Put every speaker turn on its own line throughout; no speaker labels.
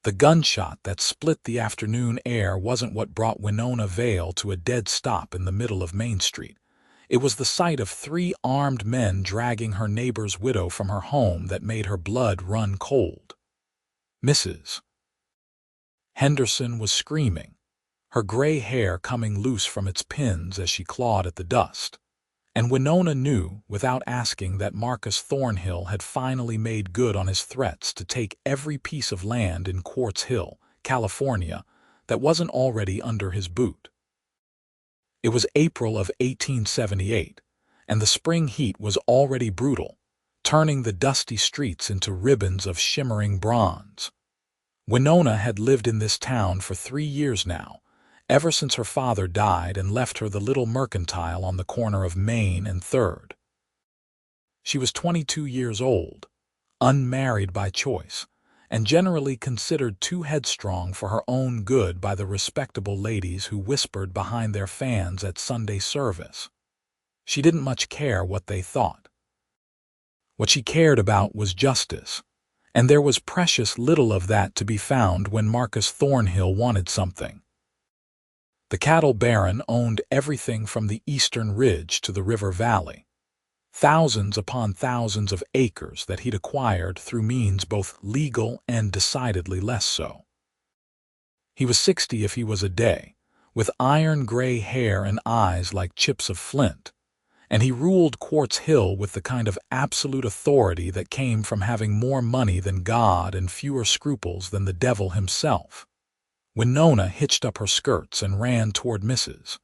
The gunshot that split the afternoon air wasn't what brought Winona Vale to a dead stop in the middle of Main Street. It was the sight of 3 armed men dragging her neighbor's widow from her home that made her blood run cold. Mrs. Henderson was screaming, her gray hair coming loose from its pins as she clawed at the dust. And Winona knew, without asking, that Marcus Thornhill had finally made good on his threats to take every piece of land in Quartz Hill, California, that wasn't already under his boot. It was April of 1878, and the spring heat was already brutal, turning the dusty streets into ribbons of shimmering bronze. Winona had lived in this town for 3 years now, ever since her father died and left her the little mercantile on the corner of Main and 3rd. She was 22 years old, unmarried by choice, and generally considered too headstrong for her own good by the respectable ladies who whispered behind their fans at Sunday service. She didn't much care what they thought. What she cared about was justice, and there was precious little of that to be found when Marcus Thornhill wanted something. The cattle baron owned everything from the eastern ridge to the river valley, thousands upon thousands of acres that he'd acquired through means both legal and decidedly less so. He was 60 if he was a day, with iron-gray hair and eyes like chips of flint, and he ruled Quartz Hill with the kind of absolute authority that came from having more money than God and fewer scruples than the devil himself. Winona hitched up her skirts and ran toward Mrs.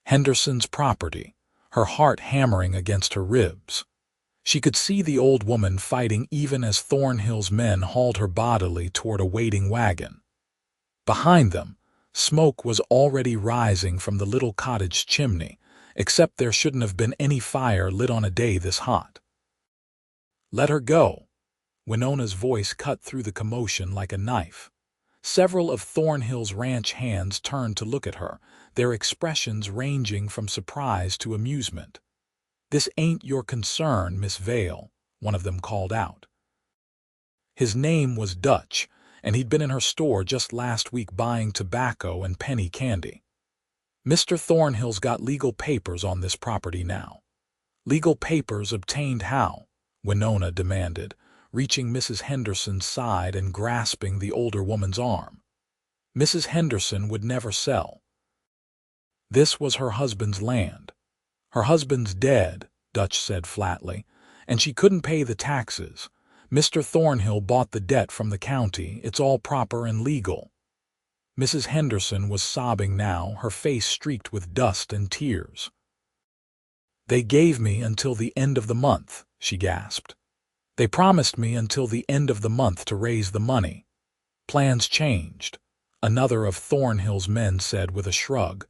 Henderson's property, her heart hammering against her ribs. She could see the old woman fighting even as Thornhill's men hauled her bodily toward a waiting wagon. Behind them, smoke was already rising from the little cottage chimney, except there shouldn't have been any fire lit on a day this hot. "Let her go." Winona's voice cut through the commotion like a knife. Several of Thornhill's ranch hands turned to look at her, their expressions ranging from surprise to amusement. "This ain't your concern, Miss Vale," one of them called out. His name was Dutch, and he'd been in her store just last week buying tobacco and penny candy. "Mr. Thornhill's got legal papers on this property now." "Legal papers obtained how?" Winona demanded, reaching Mrs. Henderson's side and grasping the older woman's arm. Mrs. Henderson would never sell. This was her husband's land. "Her husband's dead," Dutch said flatly, "and she couldn't pay the taxes. Mr. Thornhill bought the debt from the county. It's all proper and legal." Mrs. Henderson was sobbing now, her face streaked with dust and tears. "They gave me until the end of the month," she gasped. "They promised me until the end of the month to raise the money. Plans changed," another of Thornhill's men said with a shrug.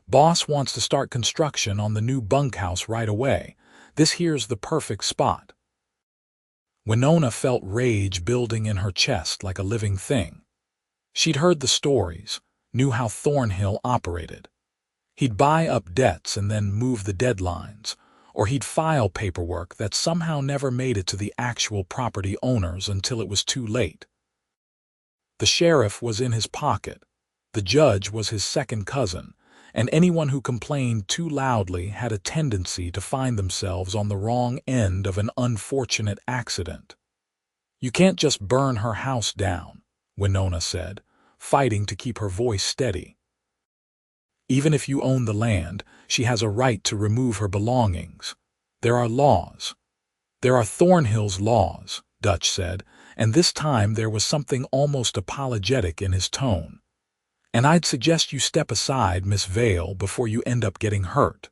"Boss wants to start construction on the new bunkhouse right away. This here's the perfect spot." Winona felt rage building in her chest like a living thing. She'd heard the stories, knew how Thornhill operated. He'd buy up debts and then move the deadlines, or he'd file paperwork that somehow never made it to the actual property owners until it was too late. The sheriff was in his pocket, the judge was his second cousin, and anyone who complained too loudly had a tendency to find themselves on the wrong end of an unfortunate accident. "You can't just burn her house down," Winona said, fighting to keep her voice steady. "Even if you own the land, she has a right to remove her belongings. There are laws." "There are Thornhill's laws," Dutch said, and this time there was something almost apologetic in his tone. "And I'd suggest you step aside, Miss Vale, before you end up getting hurt."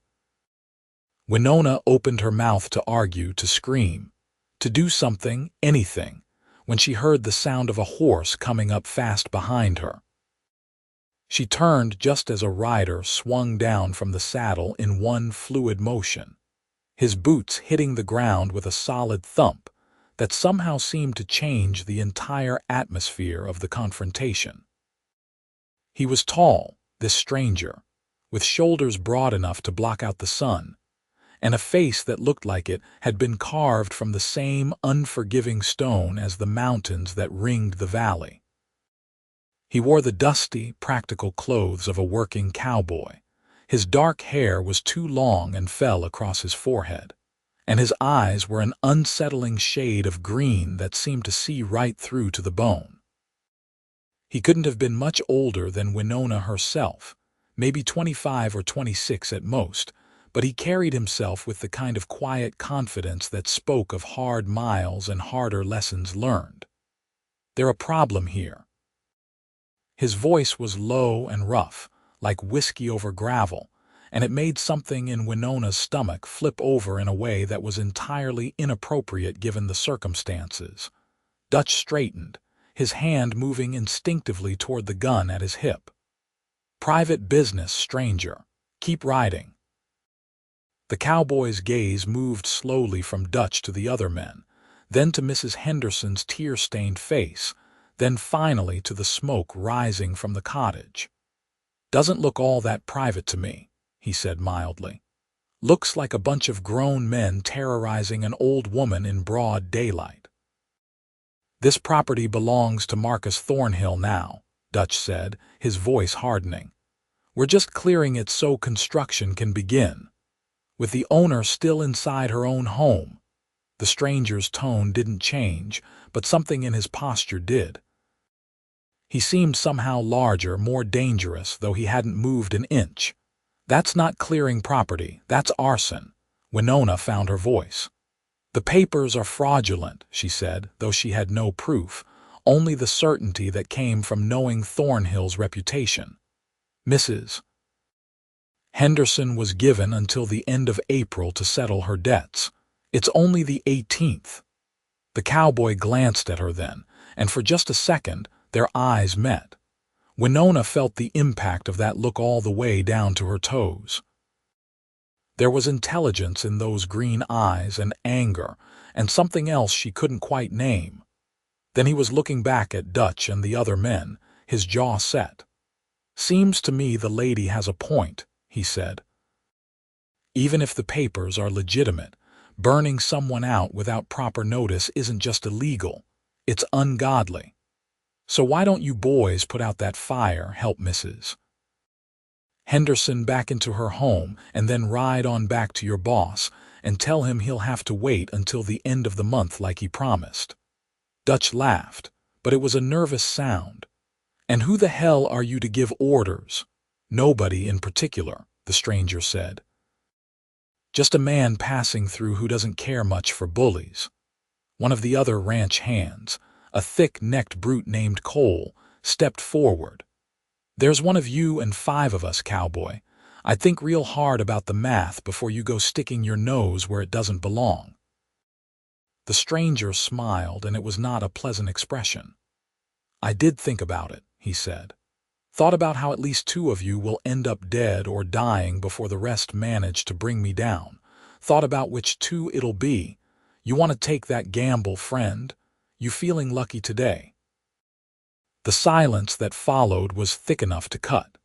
Winona opened her mouth to argue, to scream, to do something, anything, when she heard the sound of a horse coming up fast behind her. She turned just as a rider swung down from the saddle in one fluid motion, his boots hitting the ground with a solid thump that somehow seemed to change the entire atmosphere of the confrontation. He was tall, this stranger, with shoulders broad enough to block out the sun, and a face that looked like it had been carved from the same unforgiving stone as the mountains that ringed the valley. He wore the dusty, practical clothes of a working cowboy. His dark hair was too long and fell across his forehead, and his eyes were an unsettling shade of green that seemed to see right through to the bone. He couldn't have been much older than Winona herself, maybe 25 or 26 at most, but he carried himself with the kind of quiet confidence that spoke of hard miles and harder lessons learned. "There's a problem here." His voice was low and rough, like whiskey over gravel, and it made something in Winona's stomach flip over in a way that was entirely inappropriate given the circumstances. Dutch straightened, his hand moving instinctively toward the gun at his hip. "Private business, stranger. Keep riding." The cowboy's gaze moved slowly from Dutch to the other men, then to Mrs. Henderson's tear-stained face, then finally to the smoke rising from the cottage. "Doesn't look all that private to me," he said mildly. "Looks like a bunch of grown men terrorizing an old woman in broad daylight." "This property belongs to Marcus Thornhill now," Dutch said, his voice hardening. "We're just clearing it so construction can begin. With the owner still inside her own home." The stranger's tone didn't change, but something in his posture did. He seemed somehow larger, more dangerous, though he hadn't moved an inch. "That's not clearing property, that's arson." Winona found her voice. "The papers are fraudulent," she said, though she had no proof, only the certainty that came from knowing Thornhill's reputation. Mrs. Henderson was given until the end of April to settle her debts. "It's only the 18th. The cowboy glanced at her then, and for just a second their eyes met. Winona felt the impact of that look all the way down to her toes. There was intelligence in those green eyes, and anger, and something else she couldn't quite name. Then he was looking back at Dutch and the other men, his jaw set. "Seems to me the lady has a point," he said. "Even if the papers are legitimate, burning someone out without proper notice isn't just illegal, it's ungodly. So why don't you boys put out that fire, help Mrs. Henderson back into her home, and then ride on back to your boss and tell him he'll have to wait until the end of the month like he promised." Dutch laughed, but it was a nervous sound. "And who the hell are you to give orders?" "Nobody in particular," the stranger said. "Just a man passing through who doesn't care much for bullies." One of the other ranch hands, a thick-necked brute named Cole, stepped forward. "There's one of you and 5 of us, cowboy. I'd think real hard about the math before you go sticking your nose where it doesn't belong." The stranger smiled, and it was not a pleasant expression. "I did think about it," he said. "Thought about how at least 2 of you will end up dead or dying before the rest manage to bring me down. Thought about which 2 it'll be. You want to take that gamble, friend? You feeling lucky today?" The silence that followed was thick enough to cut.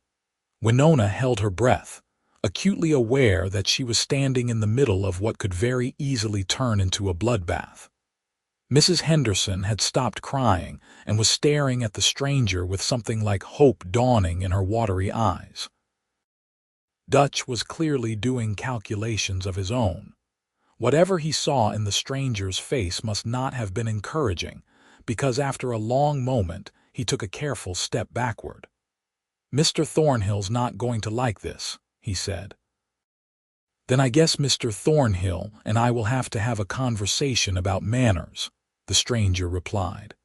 Winona held her breath, acutely aware that she was standing in the middle of what could very easily turn into a bloodbath. Mrs. Henderson had stopped crying and was staring at the stranger with something like hope dawning in her watery eyes. Dutch was clearly doing calculations of his own. Whatever he saw in the stranger's face must not have been encouraging, because after a long moment he took a careful step backward. "Mr. Thornhill's not going to like this," he said. "Then I guess Mr. Thornhill and I will have to have a conversation about manners," the stranger replied.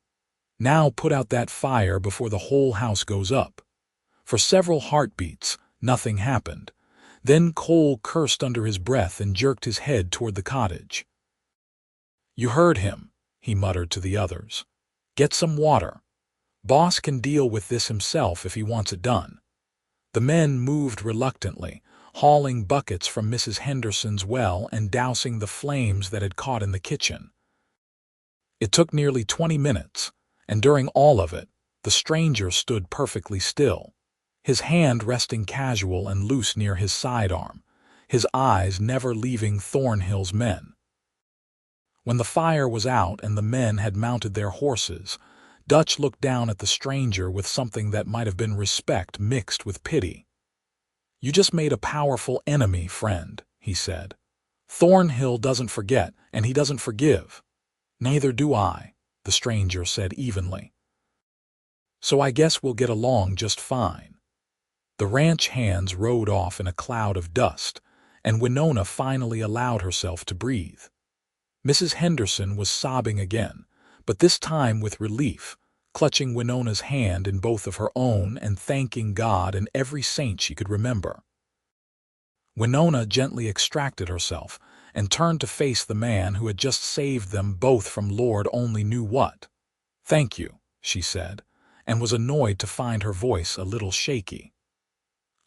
"Now put out that fire before the whole house goes up." For several heartbeats, nothing happened. Then Cole cursed under his breath and jerked his head toward the cottage. "You heard him," he muttered to the others. "Get some water. Boss can deal with this himself if he wants it done." The men moved reluctantly, hauling buckets from Mrs. Henderson's well and dousing the flames that had caught in the kitchen. It took nearly 20 minutes, and during all of it, the stranger stood perfectly still, his hand resting casual and loose near his sidearm, his eyes never leaving Thornhill's men. When the fire was out and the men had mounted their horses, Dutch looked down at the stranger with something that might have been respect mixed with pity. "You just made a powerful enemy, friend," he said. "Thornhill doesn't forget, and he doesn't forgive." "Neither do I," the stranger said evenly. "So I guess we'll get along just fine." The ranch hands rode off in a cloud of dust, and Winona finally allowed herself to breathe. Mrs. Henderson was sobbing again, but this time with relief, clutching Winona's hand in both of her own and thanking God and every saint she could remember. Winona gently extracted herself and turned to face the man who had just saved them both from Lord only knew what. "Thank you," she said, and was annoyed to find her voice a little shaky.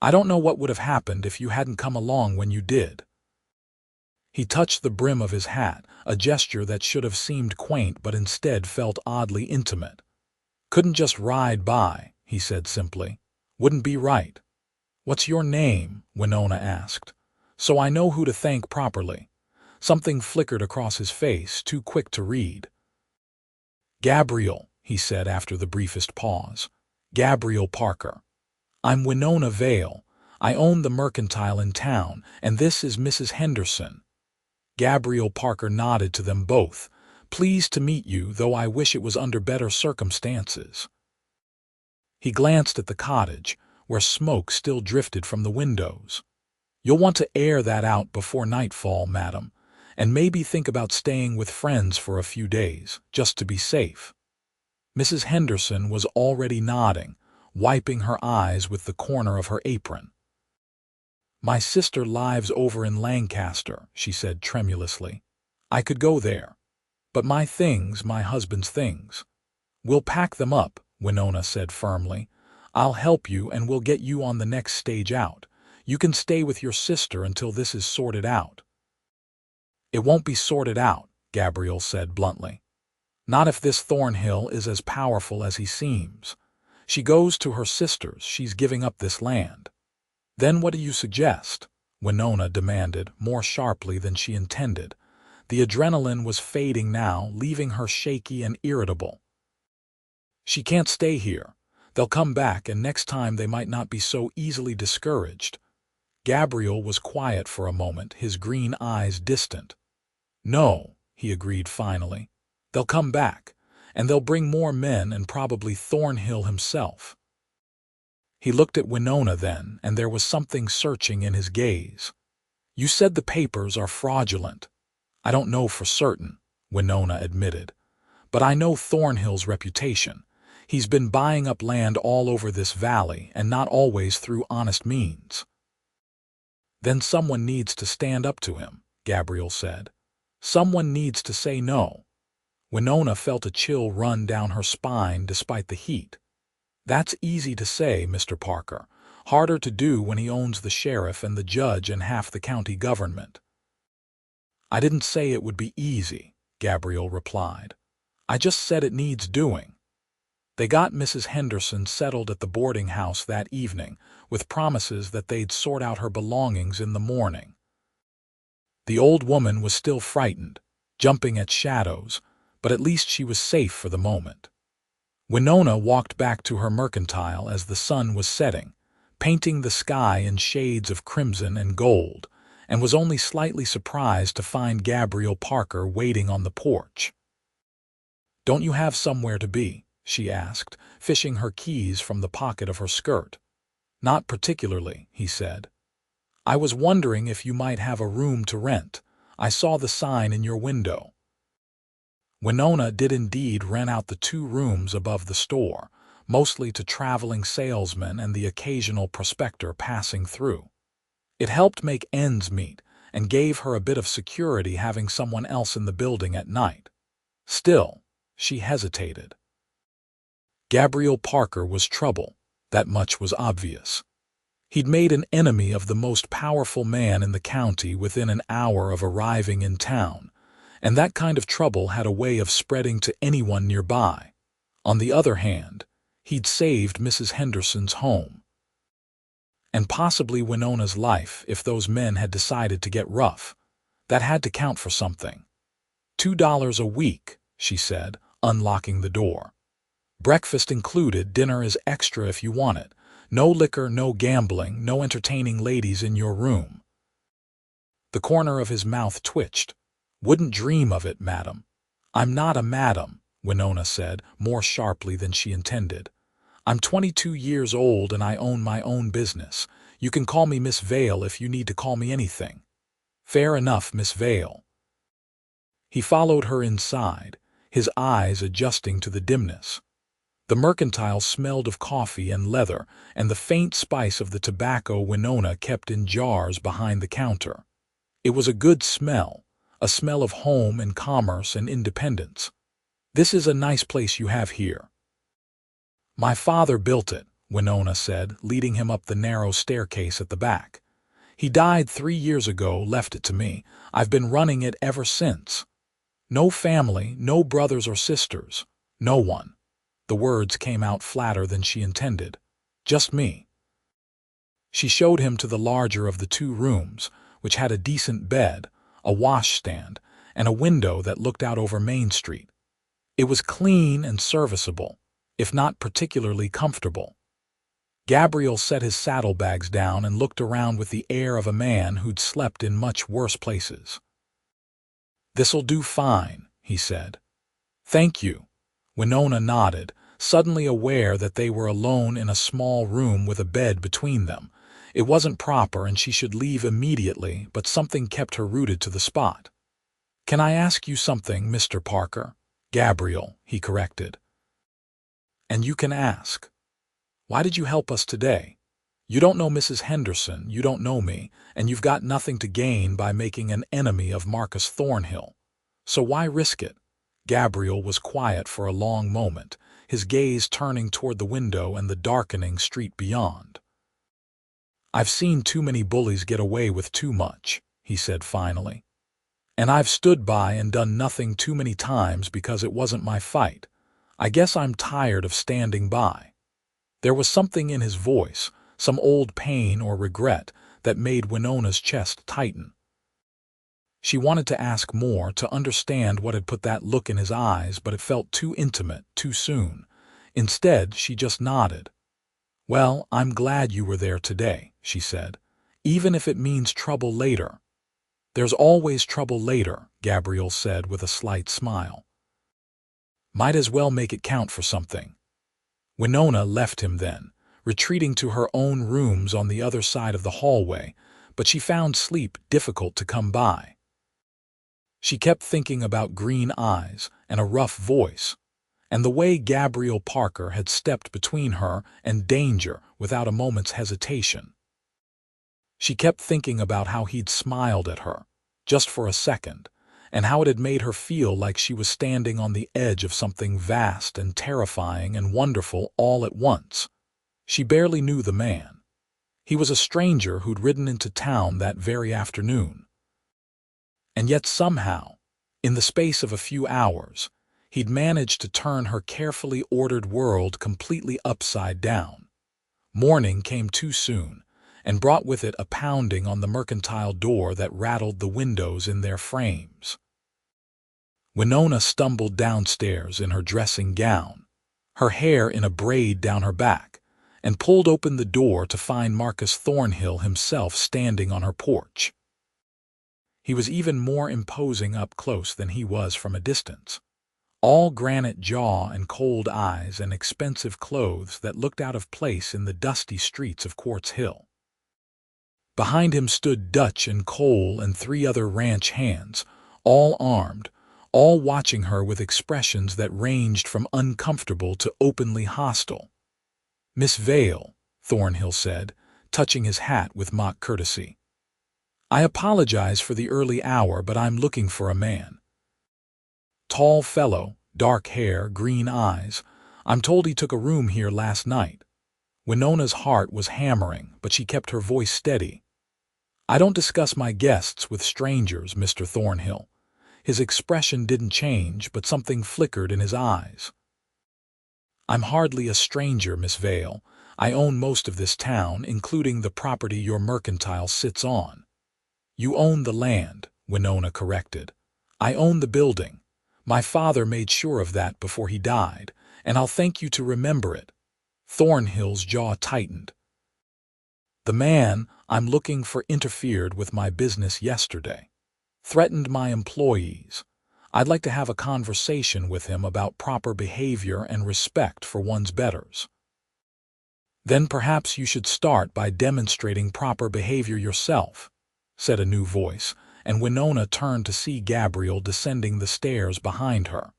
"I don't know what would have happened if you hadn't come along when you did." He touched the brim of his hat, a gesture that should have seemed quaint but instead felt oddly intimate. "Couldn't just ride by," he said simply. "Wouldn't be right." "What's your name?" Winona asked. "So I know who to thank properly." Something flickered across his face, too quick to read. "Gabriel," he said after the briefest pause. "Gabriel Parker. I'm Winona Vale. I own the mercantile in town, and this is Mrs. Henderson." Gabriel Parker nodded to them both. "Pleased to meet you, though I wish it was under better circumstances." He glanced at the cottage, where smoke still drifted from the windows. "You'll want to air that out before nightfall, madam, and maybe think about staying with friends for a few days, just to be safe." Mrs. Henderson was already nodding, wiping her eyes with the corner of her apron. "My sister lives over in Lancaster," she said tremulously. "I could go there. But my things, my husband's things." "We'll pack them up," Winona said firmly. "I'll help you and we'll get you on the next stage out. You can stay with your sister until this is sorted out." "It won't be sorted out," Gabriel said bluntly. "Not if this Thornhill is as powerful as he seems. She goes to her sister's, she's giving up this land." "Then what do you suggest?" Winona demanded, more sharply than she intended. The adrenaline was fading now, leaving her shaky and irritable. "She can't stay here. They'll come back, and next time they might not be so easily discouraged." Gabriel was quiet for a moment, his green eyes distant. "No," he agreed finally. "They'll come back, and they'll bring more men and probably Thornhill himself." He looked at Winona then, and there was something searching in his gaze. "You said the papers are fraudulent." "I don't know for certain," Winona admitted. "But I know Thornhill's reputation. He's been buying up land all over this valley, and not always through honest means." "Then someone needs to stand up to him," Gabriel said. "Someone needs to say no." Winona felt a chill run down her spine despite the heat. "That's easy to say, Mr. Parker. Harder to do when he owns the sheriff and the judge and half the county government." "I didn't say it would be easy," Gabriel replied. "I just said it needs doing." They got Mrs. Henderson settled at the boarding house that evening, with promises that they'd sort out her belongings in the morning. The old woman was still frightened, jumping at shadows, but at least she was safe for the moment. Winona walked back to her mercantile as the sun was setting, painting the sky in shades of crimson and gold, and was only slightly surprised to find Gabriel Parker waiting on the porch. "Don't you have somewhere to be?" she asked, fishing her keys from the pocket of her skirt. "Not particularly," he said. "I was wondering if you might have a room to rent. I saw the sign in your window." Winona did indeed rent out the 2 rooms above the store, mostly to traveling salesmen and the occasional prospector passing through. It helped make ends meet and gave her a bit of security having someone else in the building at night. Still, she hesitated. Gabriel Parker was trouble, that much was obvious. He'd made an enemy of the most powerful man in the county within an hour of arriving in town, and that kind of trouble had a way of spreading to anyone nearby. On the other hand, he'd saved Mrs. Henderson's home. And possibly Winona's life if those men had decided to get rough. That had to count for something. $2 a week, she said, unlocking the door. Breakfast included, dinner is extra if you want it. No liquor, no gambling, no entertaining ladies in your room." The corner of his mouth twitched. "Wouldn't dream of it, madam." "I'm not a madam," Winona said, more sharply than she intended. "I'm 22 years old and I own my own business. You can call me Miss Vale if you need to call me anything." "Fair enough, Miss Vale." He followed her inside, his eyes adjusting to the dimness. The mercantile smelled of coffee and leather and the faint spice of the tobacco Winona kept in jars behind the counter. It was a good smell, a smell of home and commerce and independence. "This is a nice place you have here." "My father built it," Winona said, leading him up the narrow staircase at the back. "He died 3 years ago, left it to me. I've been running it ever since. No family, no brothers or sisters, no one." The words came out flatter than she intended. "Just me." She showed him to the larger of the 2 rooms, which had a decent bed, a washstand, and a window that looked out over Main Street. It was clean and serviceable, if not particularly comfortable. Gabriel set his saddlebags down and looked around with the air of a man who'd slept in much worse places. "This'll do fine," he said. "Thank you." Winona nodded, suddenly aware that they were alone in a small room with a bed between them. It wasn't proper and she should leave immediately, but something kept her rooted to the spot. "Can I ask you something, Mr. Parker?" "Gabriel," he corrected. "And you can ask. Why did you help us today? You don't know Mrs. Henderson, you don't know me, and you've got nothing to gain by making an enemy of Marcus Thornhill. So why risk it?" Gabriel was quiet for a long moment, his gaze turning toward the window and the darkening street beyond. "I've seen too many bullies get away with too much," he said finally. "And I've stood by and done nothing too many times because it wasn't my fight. I guess I'm tired of standing by." There was something in his voice, some old pain or regret, that made Winona's chest tighten. She wanted to ask more, to understand what had put that look in his eyes, but it felt too intimate, too soon. Instead, she just nodded. "Well, I'm glad you were there today," she said, "even if it means trouble later." "There's always trouble later," Gabriel said with a slight smile. "Might as well make it count for something." Winona left him then, retreating to her own rooms on the other side of the hallway, but she found sleep difficult to come by. She kept thinking about green eyes and a rough voice, and the way Gabriel Parker had stepped between her and danger without a moment's hesitation. She kept thinking about how he'd smiled at her, just for a second, and how it had made her feel like she was standing on the edge of something vast and terrifying and wonderful all at once. She barely knew the man. He was a stranger who'd ridden into town that very afternoon. And yet somehow, in the space of a few hours, he'd managed to turn her carefully ordered world completely upside down. Morning came too soon, and brought with it a pounding on the mercantile door that rattled the windows in their frames. Winona stumbled downstairs in her dressing gown, her hair in a braid down her back, and pulled open the door to find Marcus Thornhill himself standing on her porch. He was even more imposing up close than he was from a distance. All granite jaw and cold eyes and expensive clothes that looked out of place in the dusty streets of Quartz Hill. Behind him stood Dutch and Cole and 3 other ranch hands, all armed, all watching her with expressions that ranged from uncomfortable to openly hostile. "Miss Vale," Thornhill said, touching his hat with mock courtesy. "I apologize for the early hour, but I'm looking for a man." "Tall fellow, dark hair, green eyes. I'm told he took a room here last night." Winona's heart was hammering, but she kept her voice steady. "I don't discuss my guests with strangers, Mr. Thornhill." His expression didn't change, but something flickered in his eyes. "I'm hardly a stranger, Miss Vale. I own most of this town, including the property your mercantile sits on." "You own the land," Winona corrected. "I own the building. My father made sure of that before he died, and I'll thank you to remember it." Thornhill's jaw tightened. "The man I'm looking for interfered with my business yesterday. Threatened my employees. I'd like to have a conversation with him about proper behavior and respect for one's betters." "Then perhaps you should start by demonstrating proper behavior yourself," said a new voice, and Winona turned to see Gabriel descending the stairs behind her.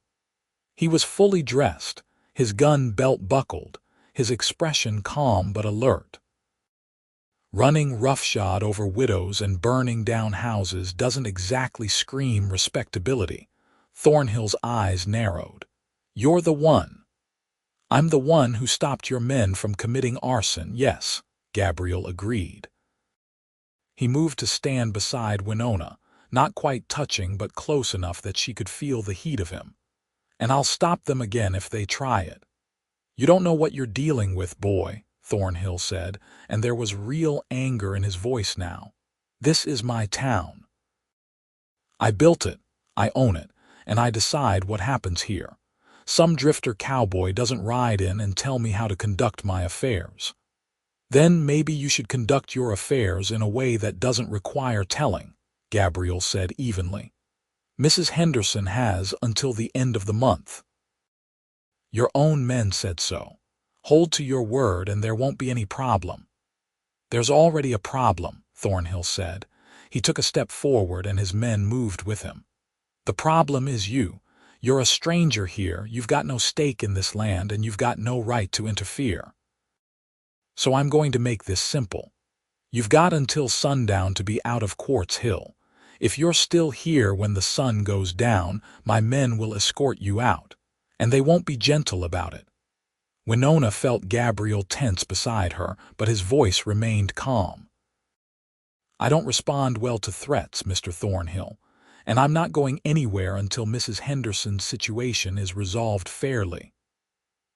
He was fully dressed, his gun belt buckled, his expression calm but alert. Running roughshod over widows and burning down houses doesn't exactly scream respectability. Thornhill's eyes narrowed. "You're the one." "I'm the one who stopped your men from committing arson, yes," Gabriel agreed. He moved to stand beside Winona, not quite touching but close enough that she could feel the heat of him. "And I'll stop them again if they try it." "You don't know what you're dealing with, boy," Thornhill said, and there was real anger in his voice now. "This is my town. I built it, I own it, and I decide what happens here. Some drifter cowboy doesn't ride in and tell me how to conduct my affairs." "Then maybe you should conduct your affairs in a way that doesn't require telling," Gabriel said evenly. "Mrs. Henderson has until the end of the month." "Your own men said so. Hold to your word and there won't be any problem." "There's already a problem," Thornhill said. He took a step forward and his men moved with him. "The problem is you. You're a stranger here, you've got no stake in this land, and you've got no right to interfere. So I'm going to make this simple. You've got until sundown to be out of Quartz Hill. If you're still here when the sun goes down, my men will escort you out, and they won't be gentle about it." Winona felt Gabriel tense beside her, but his voice remained calm. "I don't respond well to threats, Mr. Thornhill, and I'm not going anywhere until Mrs. Henderson's situation is resolved fairly."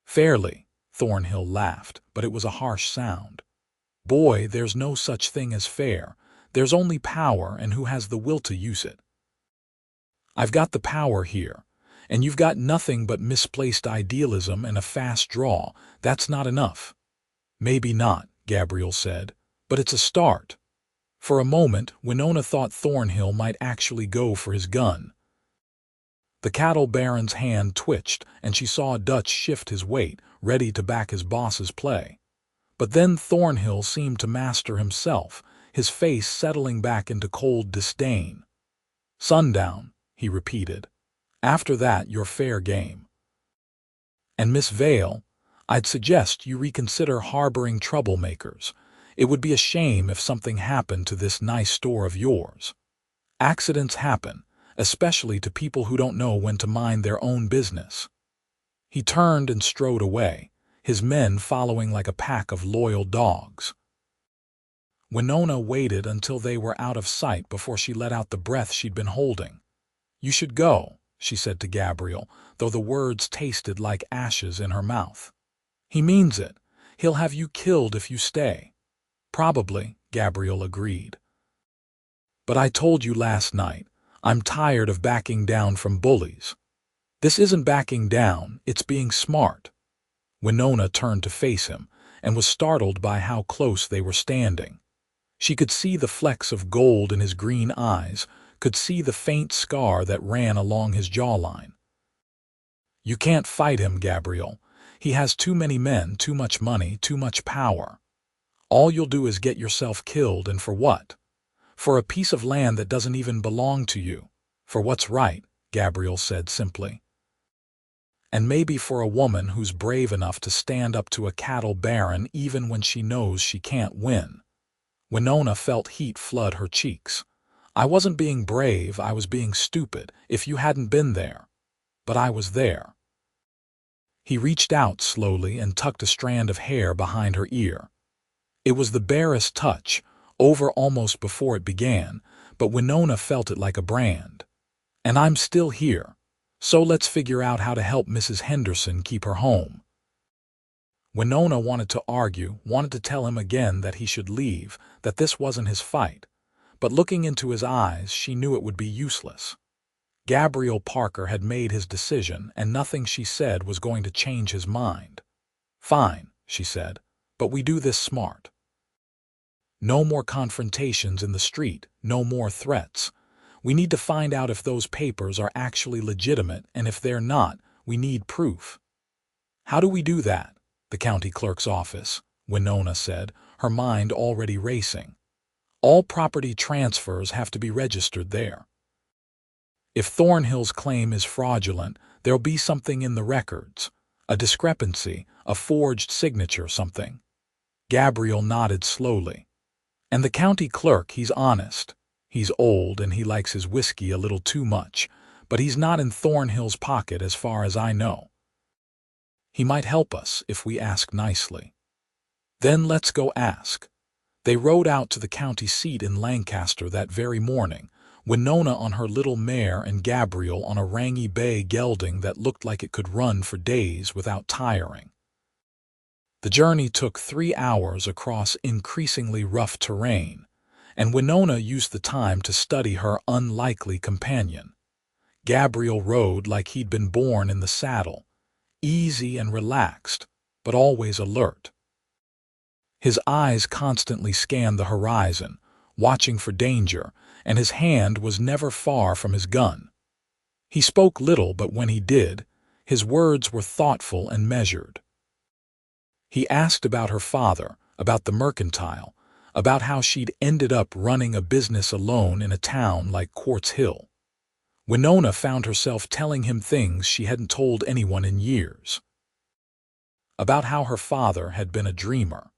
"Fairly?" Thornhill laughed, but it was a harsh sound. "Boy, there's no such thing as fair. There's only power and who has the will to use it. I've got the power here, and you've got nothing but misplaced idealism and a fast draw. That's not enough." "Maybe not," Gabriel said, "but it's a start." For a moment, Winona thought Thornhill might actually go for his gun. The cattle baron's hand twitched, and she saw Dutch shift his weight, ready to back his boss's play. But then Thornhill seemed to master himself, his face settling back into cold disdain. "Sundown," he repeated. "After that, you're fair game. And Miss Vale, I'd suggest you reconsider harboring troublemakers. It would be a shame if something happened to this nice store of yours. Accidents happen, especially to people who don't know when to mind their own business." He turned and strode away, his men following like a pack of loyal dogs. Winona waited until they were out of sight before she let out the breath she'd been holding. "You should go," she said to Gabriel, though the words tasted like ashes in her mouth. "He means it. He'll have you killed if you stay." "Probably," Gabriel agreed. "But I told you last night, I'm tired of backing down from bullies." "This isn't backing down, it's being smart." Winona turned to face him, and was startled by how close they were standing. She could see the flecks of gold in his green eyes, could see the faint scar that ran along his jawline. "You can't fight him, Gabriel. He has too many men, too much money, too much power. All you'll do is get yourself killed, and for what? For a piece of land that doesn't even belong to you. For what's right," Gabriel said simply. "And maybe for a woman who's brave enough to stand up to a cattle baron even when she knows she can't win." Winona felt heat flood her cheeks. "I wasn't being brave, I was being stupid, if you hadn't been there. But I was there." He reached out slowly and tucked a strand of hair behind her ear. It was the barest touch, over almost before it began, but Winona felt it like a brand. "And I'm still here. So let's figure out how to help Mrs. Henderson keep her home." Winona wanted to argue, wanted to tell him again that he should leave, that this wasn't his fight. But looking into his eyes, she knew it would be useless. Gabriel Parker had made his decision, and nothing she said was going to change his mind. "Fine," she said, "but we do this smart. No more confrontations in the street, no more threats. We need to find out if those papers are actually legitimate, and if they're not, we need proof." "How do we do that?" "The county clerk's office," Winona said, her mind already racing. "All property transfers have to be registered there. If Thornhill's claim is fraudulent, there'll be something in the records. A discrepancy, a forged signature, something." Gabriel nodded slowly. "And the county clerk, he's honest. He's old and he likes his whiskey a little too much, but he's not in Thornhill's pocket as far as I know. He might help us if we ask nicely." "Then let's go ask." They rode out to the county seat in Lancaster that very morning, Winona on her little mare and Gabriel on a rangy bay gelding that looked like it could run for days without tiring. The journey took 3 hours across increasingly rough terrain, and Winona used the time to study her unlikely companion. Gabriel rode like he'd been born in the saddle, easy and relaxed, but always alert. His eyes constantly scanned the horizon, watching for danger, and his hand was never far from his gun. He spoke little, but when he did, his words were thoughtful and measured. He asked about her father, about the mercantile, about how she'd ended up running a business alone in a town like Quartz Hill. Winona found herself telling him things she hadn't told anyone in years. About how her father had been a dreamer,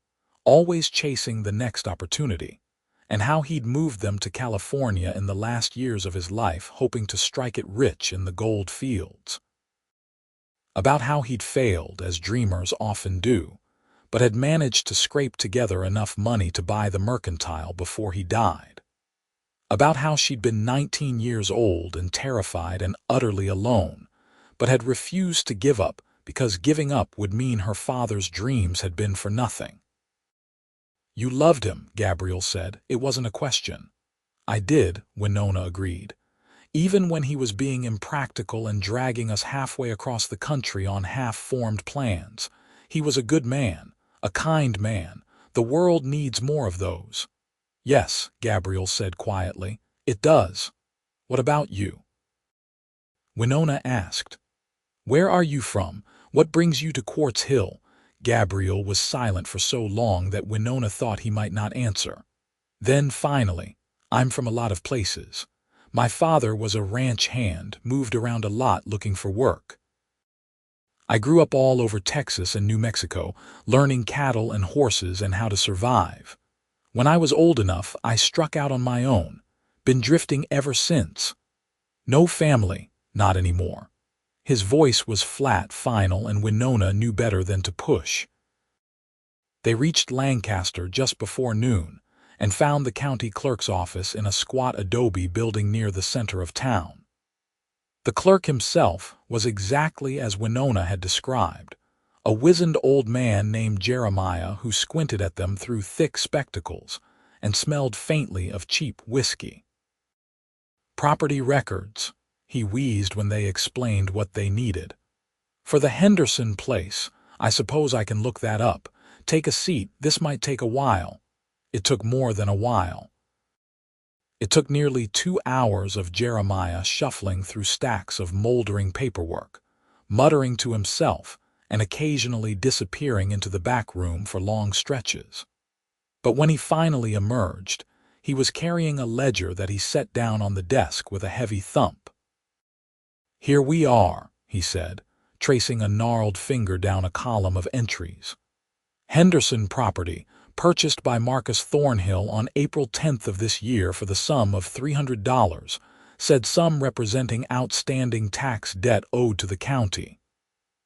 always chasing the next opportunity, and how he'd moved them to California in the last years of his life, hoping to strike it rich in the gold fields. About how he'd failed, as dreamers often do, but had managed to scrape together enough money to buy the mercantile before he died. About how she'd been 19 years old and terrified and utterly alone, but had refused to give up because giving up would mean her father's dreams had been for nothing. "You loved him," Gabriel said. "It wasn't a question." "I did," Winona agreed. "Even when he was being impractical and dragging us halfway across the country on half-formed plans. He was a good man, a kind man. The world needs more of those." "Yes," Gabriel said quietly, "it does. What about you?" Winona asked. "Where are you from? What brings you to Quartz Hill?" Gabriel was silent for so long that Winona thought he might not answer. Then, finally, "I'm from a lot of places. My father was a ranch hand, moved around a lot looking for work. I grew up all over Texas and New Mexico, learning cattle and horses and how to survive. When I was old enough, I struck out on my own. Been drifting ever since. No family, not anymore." His voice was flat, final, and Winona knew better than to push. They reached Lancaster just before noon and found the county clerk's office in a squat adobe building near the center of town. The clerk himself was exactly as Winona had described, a wizened old man named Jeremiah who squinted at them through thick spectacles and smelled faintly of cheap whiskey. "Property records," he wheezed when they explained what they needed. "For the Henderson place. I suppose I can look that up. Take a seat, this might take a while." It took more than a while. It took nearly 2 hours of Jeremiah shuffling through stacks of moldering paperwork, muttering to himself and occasionally disappearing into the back room for long stretches. But when he finally emerged, he was carrying a ledger that he set down on the desk with a heavy thump. "Here we are," he said, tracing a gnarled finger down a column of entries. "Henderson property, purchased by Marcus Thornhill on April 10th of this year for the sum of $300, said sum representing outstanding tax debt owed to the county."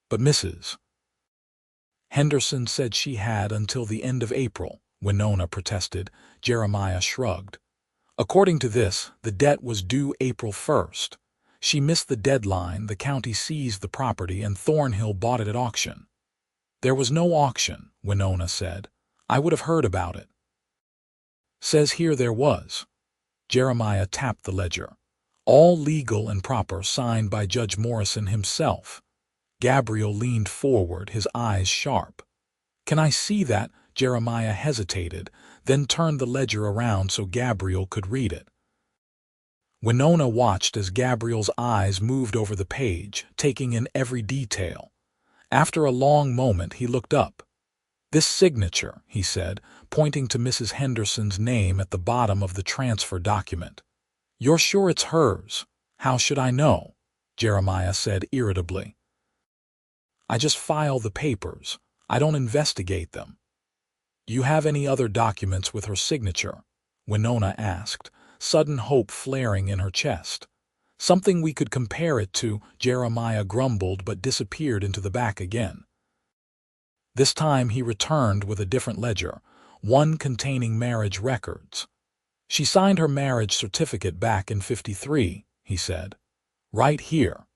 "But Mrs. Henderson said she had until the end of April," Winona protested. Jeremiah shrugged. "According to this, the debt was due April 1st. She missed the deadline, the county seized the property, and Thornhill bought it at auction." "There was no auction," Winona said. "I would have heard about it." "Says here there was." Jeremiah tapped the ledger. All legal and proper, signed by Judge Morrison himself. Gabriel leaned forward, his eyes sharp. "Can I see that?" Jeremiah hesitated, then turned the ledger around so Gabriel could read it. Winona watched as Gabriel's eyes moved over the page, taking in every detail. After a long moment, he looked up. "This signature," he said, pointing to Mrs. Henderson's name at the bottom of the transfer document. "You're sure it's hers?" "How should I know?" Jeremiah said irritably. "I just file the papers. I don't investigate them." "Do you have any other documents with her signature?" Winona asked, sudden hope flaring in her chest. "Something we could compare it to," Jeremiah grumbled but disappeared into the back again. This time he returned with a different ledger, one containing marriage records. "She signed her marriage certificate back in '53, he said. "Right here."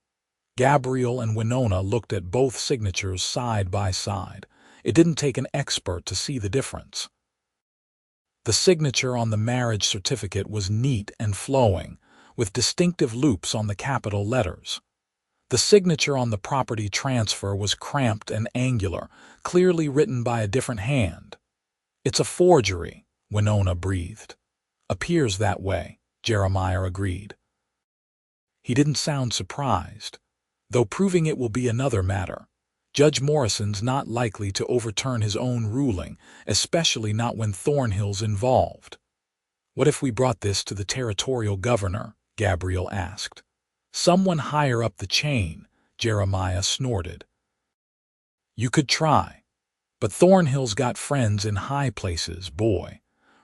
Gabriel and Winona looked at both signatures side by side. It didn't take an expert to see the difference. The signature on the marriage certificate was neat and flowing, with distinctive loops on the capital letters. The signature on the property transfer was cramped and angular, clearly written by a different hand. "It's a forgery," Winona breathed. "Appears that way," Jeremiah agreed. He didn't sound surprised, though proving it will be another matter. Judge Morrison's not likely to overturn his own ruling, especially not when Thornhill's involved. "What if we brought this to the territorial governor?" Gabriel asked. "Someone higher up the chain," Jeremiah snorted. "You could try. But Thornhill's got friends in high places, boy.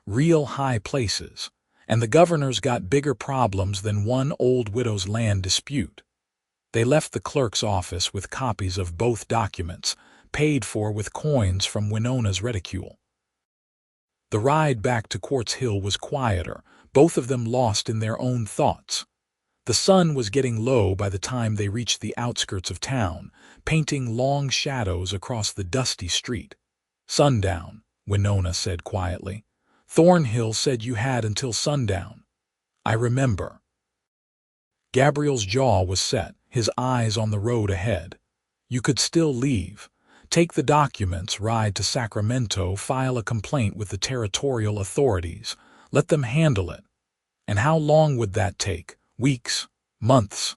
Real high places. And the governor's got bigger problems than one old widow's land dispute." They left the clerk's office with copies of both documents, paid for with coins from Winona's reticule. The ride back to Quartz Hill was quieter, both of them lost in their own thoughts. The sun was getting low by the time they reached the outskirts of town, painting long shadows across the dusty street. "Sundown," Winona said quietly. "Thornhill said you had until sundown." "I remember." Gabriel's jaw was set, his eyes on the road ahead. "You could still leave. Take the documents, ride to Sacramento, file a complaint with the territorial authorities. Let them handle it. And how long would that take? Weeks? Months?"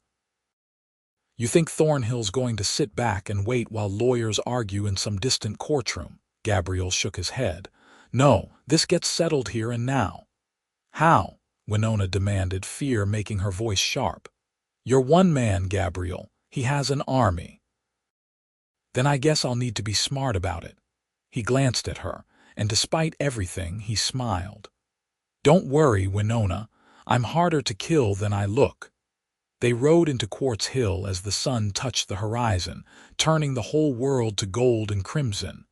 "You think Thornhill's going to sit back and wait while lawyers argue in some distant courtroom?" Gabriel shook his head. "No, this gets settled here and now." "How?" Winona demanded, fear making her voice sharp. "You're one man, Gabriel. He has an army." "Then I guess I'll need to be smart about it." He glanced at her, and despite everything, he smiled. "Don't worry, Winona. I'm harder to kill than I look." They rode into Quartz Hill as the sun touched the horizon, turning the whole world to gold and crimson.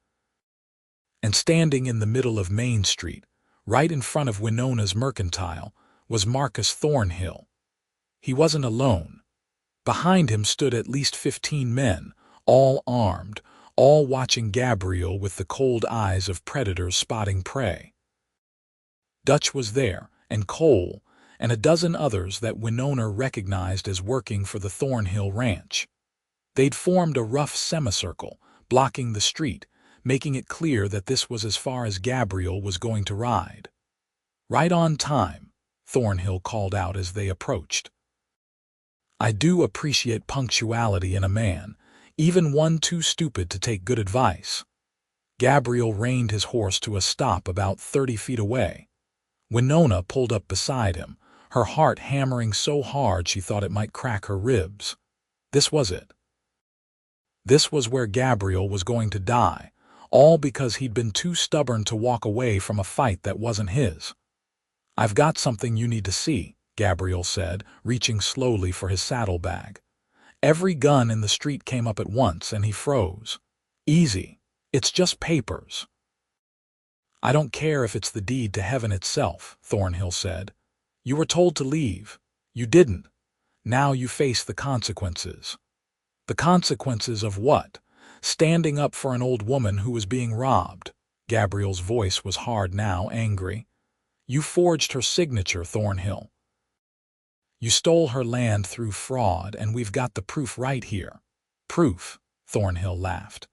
And standing in the middle of Main Street, right in front of Winona's mercantile, was Marcus Thornhill. He wasn't alone. Behind him stood at least 15 men, all armed, all watching Gabriel with the cold eyes of predators spotting prey. Dutch was there, and Cole, and a dozen others that Winona recognized as working for the Thornhill ranch. They'd formed a rough semicircle, blocking the street, making it clear that this was as far as Gabriel was going to ride. "Right on time," Thornhill called out as they approached. "I do appreciate punctuality in a man, even one too stupid to take good advice." Gabriel reined his horse to a stop about 30 feet away. Winona pulled up beside him, her heart hammering so hard she thought it might crack her ribs. This was it. This was where Gabriel was going to die, all because he'd been too stubborn to walk away from a fight that wasn't his. "I've got something you need to see," Gabriel said, reaching slowly for his saddlebag. Every gun in the street came up at once, and he froze. "Easy. It's just papers." "I don't care if it's the deed to heaven itself," Thornhill said. "You were told to leave. You didn't. Now you face the consequences." "The consequences of what?" "Standing up for an old woman who was being robbed." Gabriel's voice was hard now, angry. "You forged her signature, Thornhill." You stole her land through fraud, and we've got the proof right here." "Proof?" Thornhill laughed.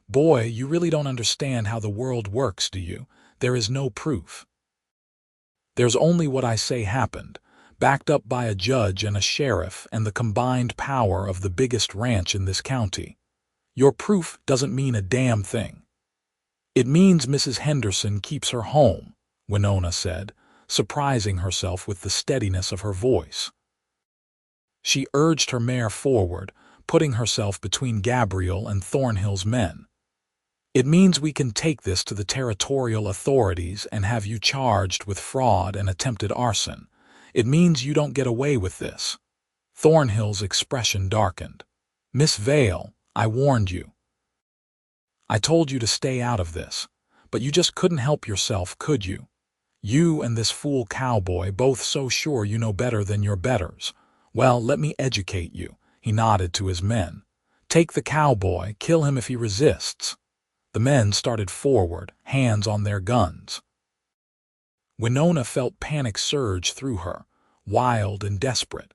"Boy, you really don't understand how the world works, do you? There is no proof. There's only what I say happened, backed up by a judge and a sheriff and the combined power of the biggest ranch in this county. Your proof doesn't mean a damn thing." "It means Mrs. Henderson keeps her home," Winona said, surprising herself with the steadiness of her voice. She urged her mare forward, putting herself between Gabriel and Thornhill's men. "It means we can take this to the territorial authorities and have you charged with fraud and attempted arson. It means you don't get away with this." Thornhill's expression darkened. "Miss Vale, I warned you. I told you to stay out of this, but you just couldn't help yourself, could you? You and this fool Cowboy, both so sure you know better than your betters. Well, let me educate you." He nodded to his men. "Take the Cowboy, kill him if he resists." The men started forward, hands on their guns. Winona felt panic surge through her, wild and desperate.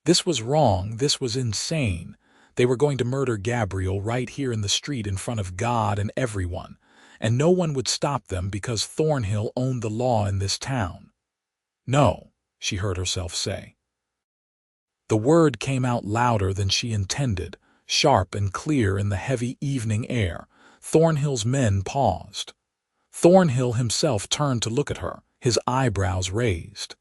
This was wrong, this was insane. They were going to murder Gabriel right here in the street in front of God and everyone, and no one would stop them because Thornhill owned the law in this town. "No," she heard herself say. The word came out louder than she intended, sharp and clear in the heavy evening air. Thornhill's men paused. Thornhill himself turned to look at her, his eyebrows raised.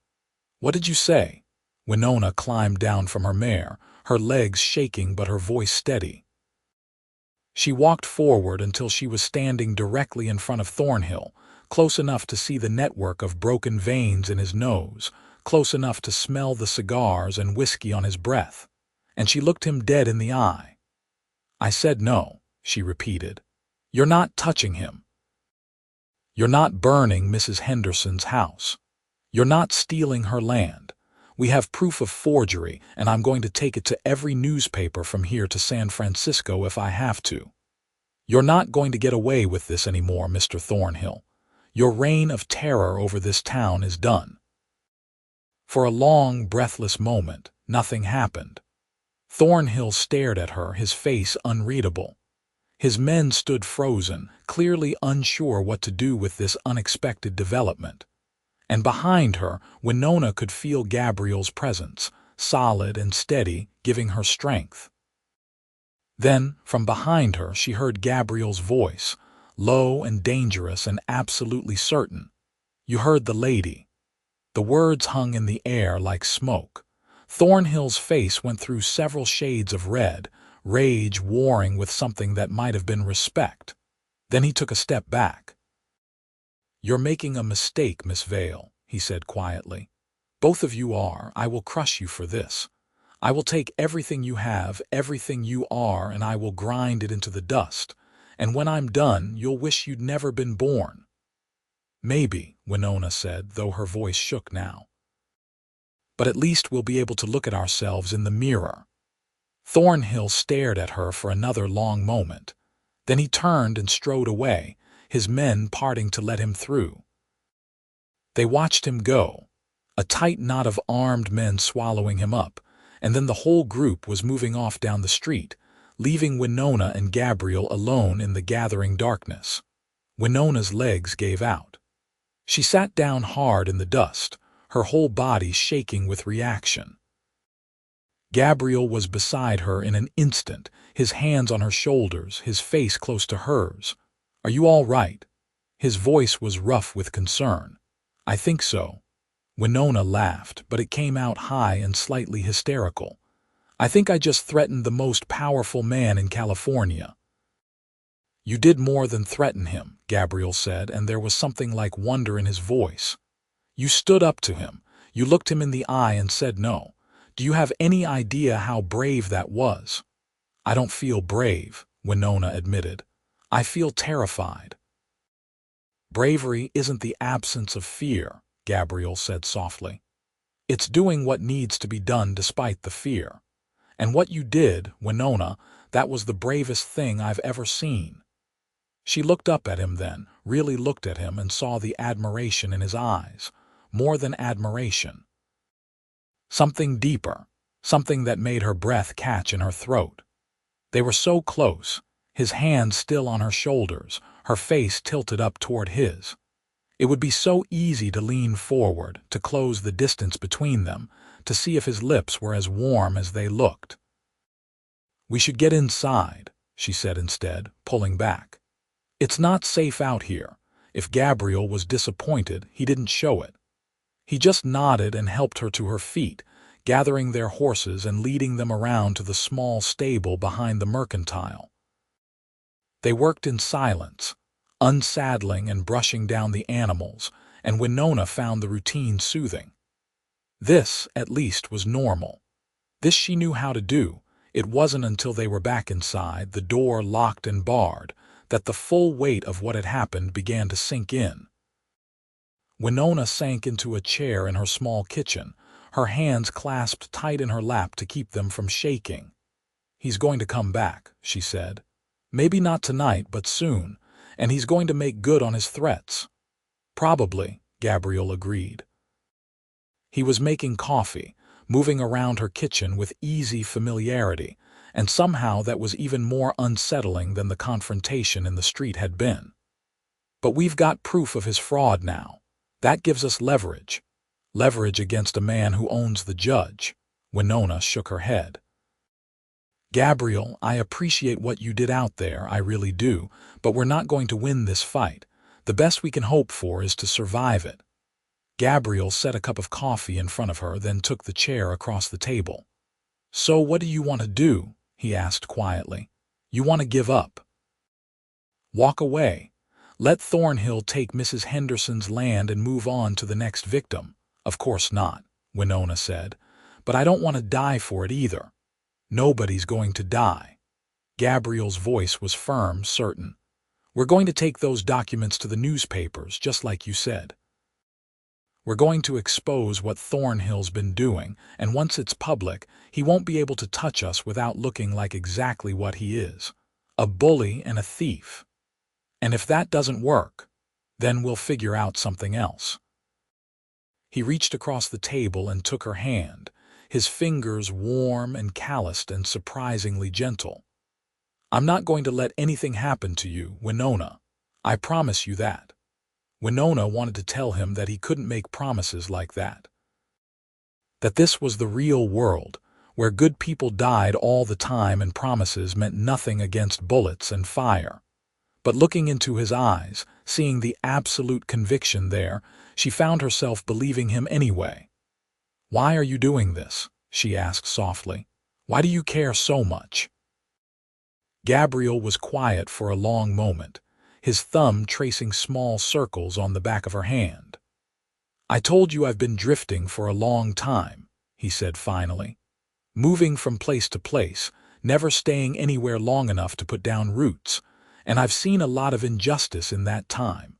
"What did you say?" Winona climbed down from her mare, her legs shaking but her voice steady. She walked forward until she was standing directly in front of Thornhill, close enough to see the network of broken veins in his nose, close enough to smell the cigars and whiskey on his breath. And she looked him dead in the eye. "I said no," she repeated. "You're not touching him. You're not burning Mrs. Henderson's house. You're not stealing her land. We have proof of forgery, and I'm going to take it to every newspaper from here to San Francisco if I have to. You're not going to get away with this anymore, Mr. Thornhill. Your reign of terror over this town is done." For a long, breathless moment, nothing happened. Thornhill stared at her, his face unreadable. His men stood frozen, clearly unsure what to do with this unexpected development. And behind her, Winona could feel Gabriel's presence, solid and steady, giving her strength. Then, from behind her, she heard Gabriel's voice, low and dangerous and absolutely certain. "You heard the lady." The words hung in the air like smoke. Thornhill's face went through several shades of red, rage warring with something that might have been respect. Then he took a step back. "You're making a mistake, Miss Vale," he said quietly. "Both of you are. I will crush you for this. I will take everything you have, everything you are, and I will grind it into the dust. And when I'm done, you'll wish you'd never been born." "Maybe," Winona said, though her voice shook now. "But at least we'll be able to look at ourselves in the mirror." Thornhill stared at her for another long moment. Then he turned and strode away, his men parting to let him through. They watched him go, a tight knot of armed men swallowing him up, and then the whole group was moving off down the street, leaving Winona and Gabriel alone in the gathering darkness. Winona's legs gave out. She sat down hard in the dust, her whole body shaking with reaction. Gabriel was beside her in an instant, his hands on her shoulders, his face close to hers. "Are you all right?" His voice was rough with concern. "I think so." Winona laughed, but it came out high and slightly hysterical. "I think I just threatened the most powerful man in California." "You did more than threaten him," Gabriel said, and there was something like wonder in his voice. "You stood up to him. You looked him in the eye and said no. Do you have any idea how brave that was?" "I don't feel brave," Winona admitted. "I feel terrified." "Bravery isn't the absence of fear," Gabriel said softly. "It's doing what needs to be done despite the fear. And what you did, Winona, that was the bravest thing I've ever seen." She looked up at him then, really looked at him and saw the admiration in his eyes. More than admiration. Something deeper, something that made her breath catch in her throat. They were so close, his hand still on her shoulders, her face tilted up toward his. It would be so easy to lean forward, to close the distance between them, to see if his lips were as warm as they looked. "We should get inside," she said instead, pulling back. "It's not safe out here." If Gabriel was disappointed, he didn't show it. He just nodded and helped her to her feet, gathering their horses and leading them around to the small stable behind the mercantile. They worked in silence, unsaddling and brushing down the animals, and Winona found the routine soothing. This, at least, was normal. This she knew how to do. It wasn't until they were back inside, the door locked and barred, that the full weight of what had happened began to sink in. Winona sank into a chair in her small kitchen, her hands clasped tight in her lap to keep them from shaking. "He's going to come back," she said. "Maybe not tonight, but soon, and he's going to make good on his threats." "Probably," Gabriel agreed. He was making coffee, moving around her kitchen with easy familiarity, and somehow that was even more unsettling than the confrontation in the street had been. "But we've got proof of his fraud now. That gives us leverage. Leverage against a man who owns the judge." Winona shook her head. "Gabriel, I appreciate what you did out there, I really do, but we're not going to win this fight. The best we can hope for is to survive it." Gabriel set a cup of coffee in front of her, then took the chair across the table. "So what do you want to do?" he asked quietly. "You want to give up? Walk away? Let Thornhill take Mrs. Henderson's land and move on to the next victim?" "Of course not," Winona said. "But I don't want to die for it either." "Nobody's going to die." Gabriel's voice was firm, certain. "We're going to take those documents to the newspapers, just like you said. We're going to expose what Thornhill's been doing, and once it's public, he won't be able to touch us without looking like exactly what he is, a bully and a thief. And if that doesn't work, then we'll figure out something else." He reached across the table and took her hand, his fingers warm and calloused and surprisingly gentle. "I'm not going to let anything happen to you, Winona. I promise you that." Winona wanted to tell him that he couldn't make promises like that. That this was the real world, where good people died all the time and promises meant nothing against bullets and fire. But looking into his eyes, seeing the absolute conviction there, she found herself believing him anyway. "Why are you doing this?" she asked softly. "Why do you care so much?" Gabriel was quiet for a long moment, his thumb tracing small circles on the back of her hand. "I told you I've been drifting for a long time," he said finally. "Moving from place to place, never staying anywhere long enough to put down roots, and I've seen a lot of injustice in that time.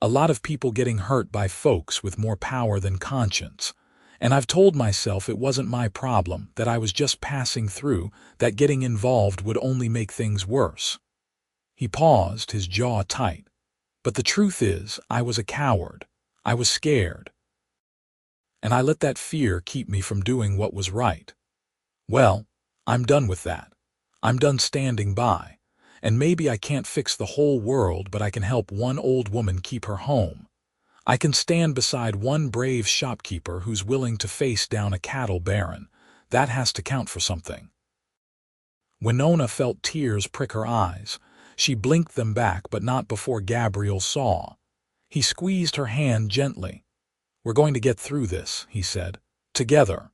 A lot of people getting hurt by folks with more power than conscience, and I've told myself it wasn't my problem, that I was just passing through, that getting involved would only make things worse." He paused, his jaw tight. "But the truth is, I was a coward. I was scared. And I let that fear keep me from doing what was right. Well, I'm done with that. I'm done standing by. And maybe I can't fix the whole world, but I can help one old woman keep her home. I can stand beside one brave shopkeeper who's willing to face down a cattle baron. That has to count for something." Winona felt tears prick her eyes. She blinked them back, but not before Gabriel saw. He squeezed her hand gently. "We're going to get through this," he said. "Together."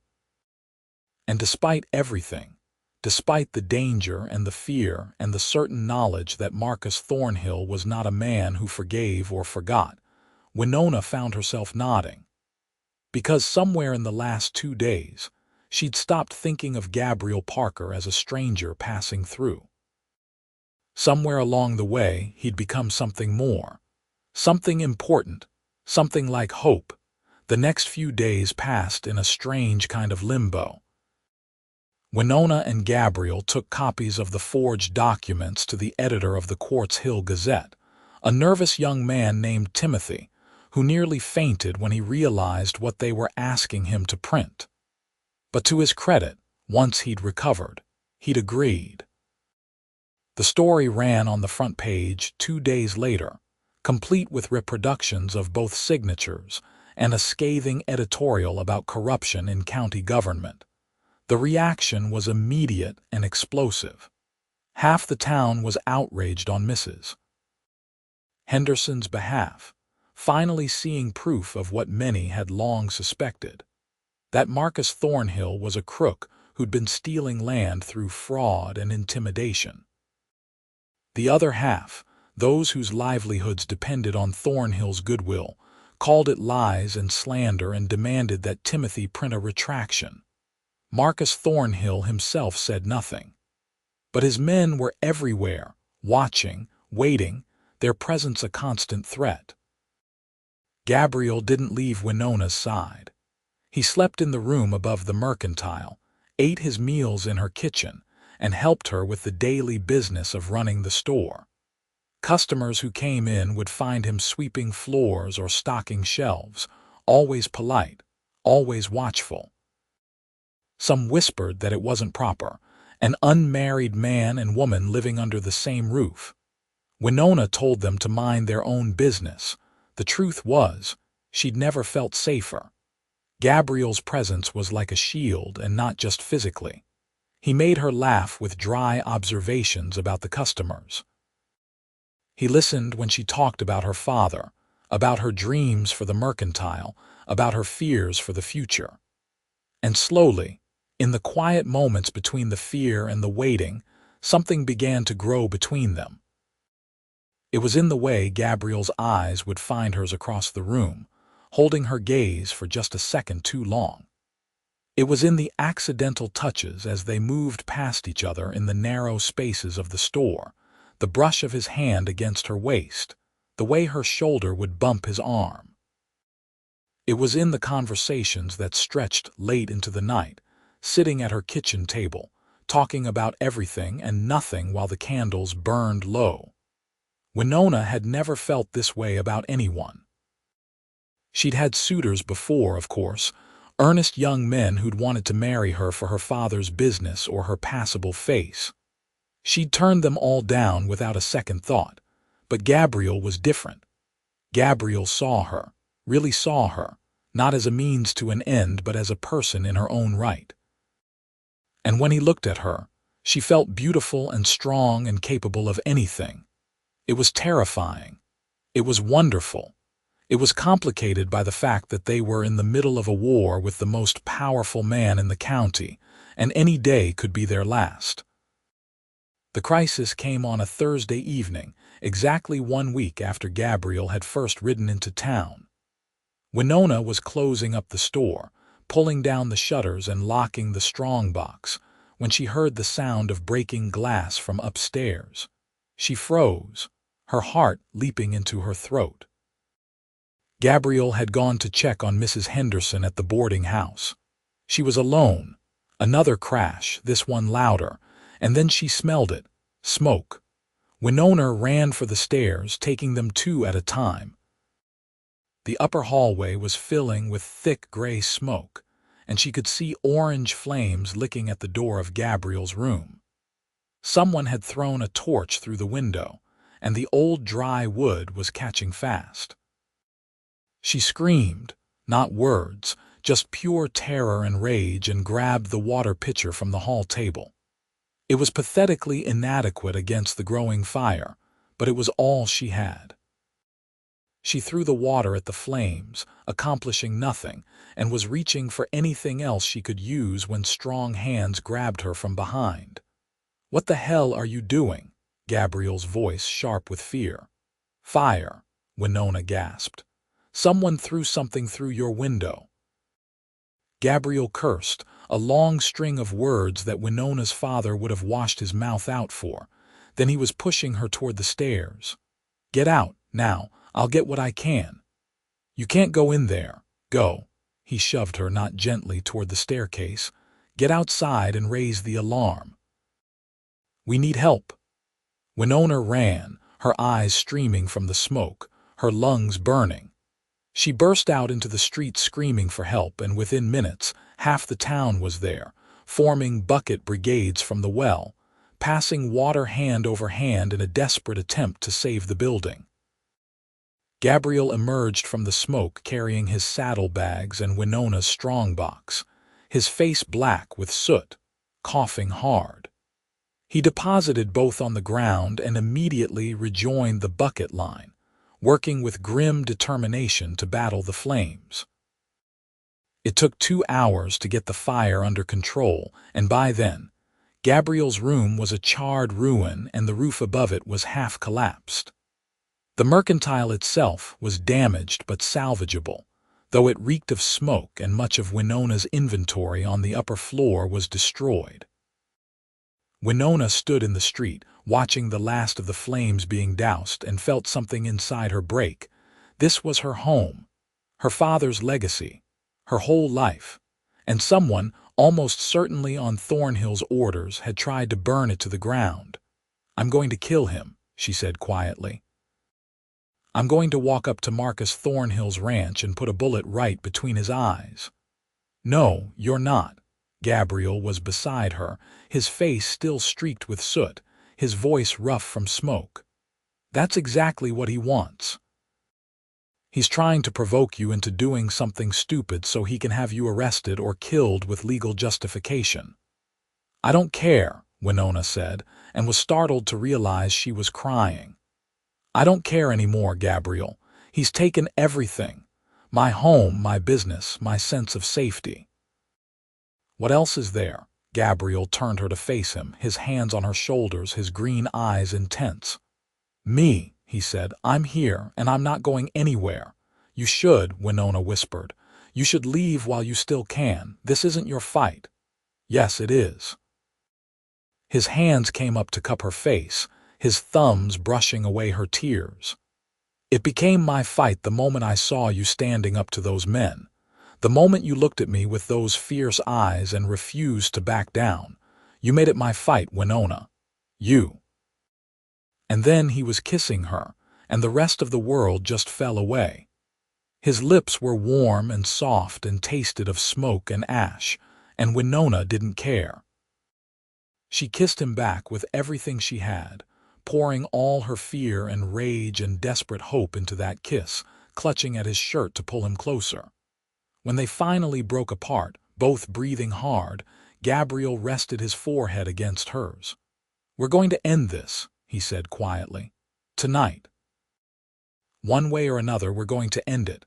And despite everything, despite the danger and the fear and the certain knowledge that Marcus Thornhill was not a man who forgave or forgot, Winona found herself nodding. Because somewhere in the last 2 days, she'd stopped thinking of Gabriel Parker as a stranger passing through. Somewhere along the way, he'd become something more. Something important. Something like hope. The next few days passed in a strange kind of limbo. Winona and Gabriel took copies of the forged documents to the editor of the Quartz Hill Gazette, a nervous young man named Timothy, who nearly fainted when he realized what they were asking him to print. But to his credit, once he'd recovered, he'd agreed. The story ran on the front page 2 days later, complete with reproductions of both signatures and a scathing editorial about corruption in county government. The reaction was immediate and explosive. Half the town was outraged on Mrs. Henderson's behalf, finally seeing proof of what many had long suspected, that Marcus Thornhill was a crook who'd been stealing land through fraud and intimidation. The other half, those whose livelihoods depended on Thornhill's goodwill, called it lies and slander and demanded that Timothy print a retraction. Marcus Thornhill himself said nothing. But his men were everywhere, watching, waiting, their presence a constant threat. Gabriel didn't leave Winona's side. He slept in the room above the mercantile, ate his meals in her kitchen, and helped her with the daily business of running the store. Customers who came in would find him sweeping floors or stocking shelves, always polite, always watchful. Some whispered that it wasn't proper, an unmarried man and woman living under the same roof. Winona told them to mind their own business. The truth was, she'd never felt safer. Gabriel's presence was like a shield, and not just physically. He made her laugh with dry observations about the customers. He listened when she talked about her father, about her dreams for the mercantile, about her fears for the future. And slowly, in the quiet moments between the fear and the waiting, something began to grow between them. It was in the way Gabriel's eyes would find hers across the room, holding her gaze for just a second too long. It was in the accidental touches as they moved past each other in the narrow spaces of the store, the brush of his hand against her waist, the way her shoulder would bump his arm. It was in the conversations that stretched late into the night, sitting at her kitchen table, talking about everything and nothing while the candles burned low. Winona had never felt this way about anyone. She'd had suitors before, of course, earnest young men who'd wanted to marry her for her father's business or her passable face. She'd turned them all down without a second thought, but Gabriel was different. Gabriel saw her, really saw her, not as a means to an end but as a person in her own right. And when he looked at her, she felt beautiful and strong and capable of anything. It was terrifying. It was wonderful. It was complicated by the fact that they were in the middle of a war with the most powerful man in the county, and any day could be their last. The crisis came on a Thursday evening, exactly 1 week after Gabriel had first ridden into town. Winona was closing up the store, pulling down the shutters and locking the strongbox, when she heard the sound of breaking glass from upstairs. She froze, her heart leaping into her throat. Gabriel had gone to check on Mrs. Henderson at the boarding house. She was alone. Another crash, this one louder, and then she smelled it, smoke. Winona ran for the stairs, taking them 2 at a time. The upper hallway was filling with thick gray smoke, and she could see orange flames licking at the door of Gabriel's room. Someone had thrown a torch through the window, and the old dry wood was catching fast. She screamed, not words, just pure terror and rage, and grabbed the water pitcher from the hall table. It was pathetically inadequate against the growing fire, but it was all she had. She threw the water at the flames, accomplishing nothing, and was reaching for anything else she could use when strong hands grabbed her from behind. "What the hell are you doing?" Gabriel's voice sharp with fear. "Fire," Winona gasped. "Someone threw something through your window." Gabriel cursed, a long string of words that Winona's father would have washed his mouth out for. Then he was pushing her toward the stairs. "Get out, now. I'll get what I can." "You can't go in there. Go." He shoved her not gently toward the staircase. "Get outside and raise the alarm." "We need help." Winona ran, her eyes streaming from the smoke, her lungs burning. She burst out into the street screaming for help, and within minutes, half the town was there, forming bucket brigades from the well, passing water hand over hand in a desperate attempt to save the building. Gabriel emerged from the smoke carrying his saddlebags and Winona's strongbox, his face black with soot, coughing hard. He deposited both on the ground and immediately rejoined the bucket line, working with grim determination to battle the flames. It took 2 hours to get the fire under control, and by then, Gabriel's room was a charred ruin and the roof above it was half collapsed. The mercantile itself was damaged but salvageable, though it reeked of smoke and much of Winona's inventory on the upper floor was destroyed. Winona stood in the street, watching the last of the flames being doused, and felt something inside her break. This was her home, her father's legacy, her whole life, and someone, almost certainly on Thornhill's orders, had tried to burn it to the ground. "I'm going to kill him," she said quietly. "I'm going to walk up to Marcus Thornhill's ranch and put a bullet right between his eyes." "No, you're not." Gabriel was beside her, his face still streaked with soot, his voice rough from smoke. "That's exactly what he wants. He's trying to provoke you into doing something stupid so he can have you arrested or killed with legal justification." "I don't care," Winona said, and was startled to realize she was crying. "I don't care anymore, Gabriel. He's taken everything. My home, my business, my sense of safety." "What else is there?" Gabriel turned her to face him, his hands on her shoulders, his green eyes intense. "Me," he said. "I'm here, and I'm not going anywhere." "You should," Winona whispered. "You should leave while you still can. This isn't your fight." "Yes, it is." His hands came up to cup her face, his thumbs brushing away her tears. "It became my fight the moment I saw you standing up to those men. The moment you looked at me with those fierce eyes and refused to back down. You made it my fight, Winona. You." And then he was kissing her, and the rest of the world just fell away. His lips were warm and soft and tasted of smoke and ash, and Winona didn't care. She kissed him back with everything she had, pouring all her fear and rage and desperate hope into that kiss, clutching at his shirt to pull him closer. When they finally broke apart, both breathing hard, Gabriel rested his forehead against hers. "We're going to end this," he said quietly. "Tonight. One way or another, we're going to end it."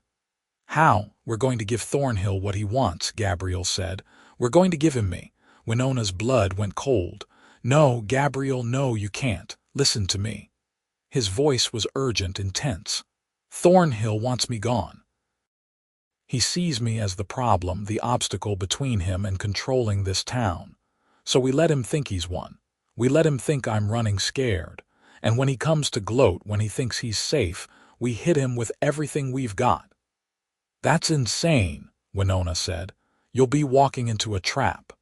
"How?" "We're going to give Thornhill what he wants," Gabriel said. "We're going to give him me." Winona's blood went cold. "No, Gabriel, no, you can't. Listen to me." His voice was urgent, intense. "Thornhill wants me gone. He sees me as the problem, the obstacle between him and controlling this town. So we let him think he's won. We let him think I'm running scared. And when he comes to gloat, when he thinks he's safe, we hit him with everything we've got." "That's insane," Winona said. "You'll be walking into a trap."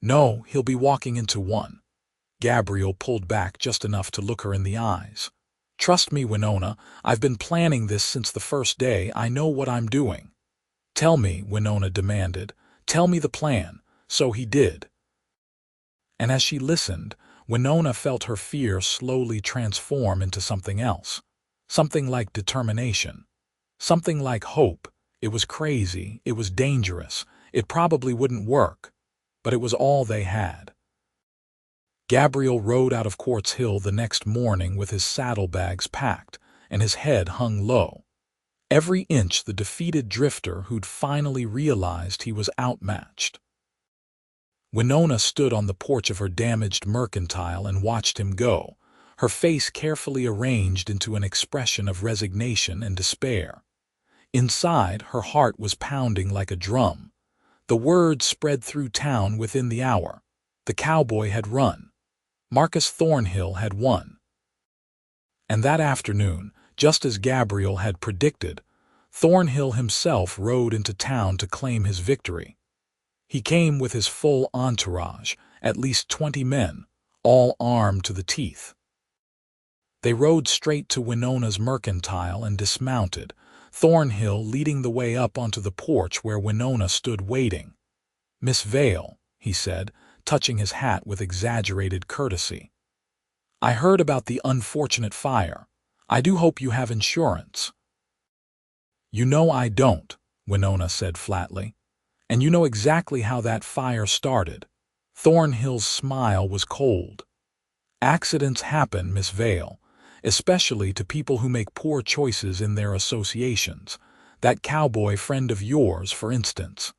"No, he'll be walking into one." Gabriel pulled back just enough to look her in the eyes. "Trust me, Winona, I've been planning this since the first day. I know what I'm doing." "Tell me," Winona demanded. "Tell me the plan." So he did. And as she listened, Winona felt her fear slowly transform into something else. Something like determination. Something like hope. It was crazy. It was dangerous. It probably wouldn't work. But it was all they had. Gabriel rode out of Quartz Hill the next morning with his saddlebags packed, and his head hung low. Every inch the defeated drifter who'd finally realized he was outmatched. Winona stood on the porch of her damaged mercantile and watched him go, her face carefully arranged into an expression of resignation and despair. Inside, her heart was pounding like a drum. The word spread through town within the hour. The cowboy had run. Marcus Thornhill had won. And that afternoon, just as Gabriel had predicted, Thornhill himself rode into town to claim his victory. He came with his full entourage, at least 20 men, all armed to the teeth. They rode straight to Winona's mercantile and dismounted, Thornhill leading the way up onto the porch where Winona stood waiting. "Miss Vale," he said, touching his hat with exaggerated courtesy. "I heard about the unfortunate fire. I do hope you have insurance." "You know I don't," Winona said flatly. "And you know exactly how that fire started." Thornhill's smile was cold. "Accidents happen, Miss Vale, especially to people who make poor choices in their associations. That cowboy friend of yours, for instance.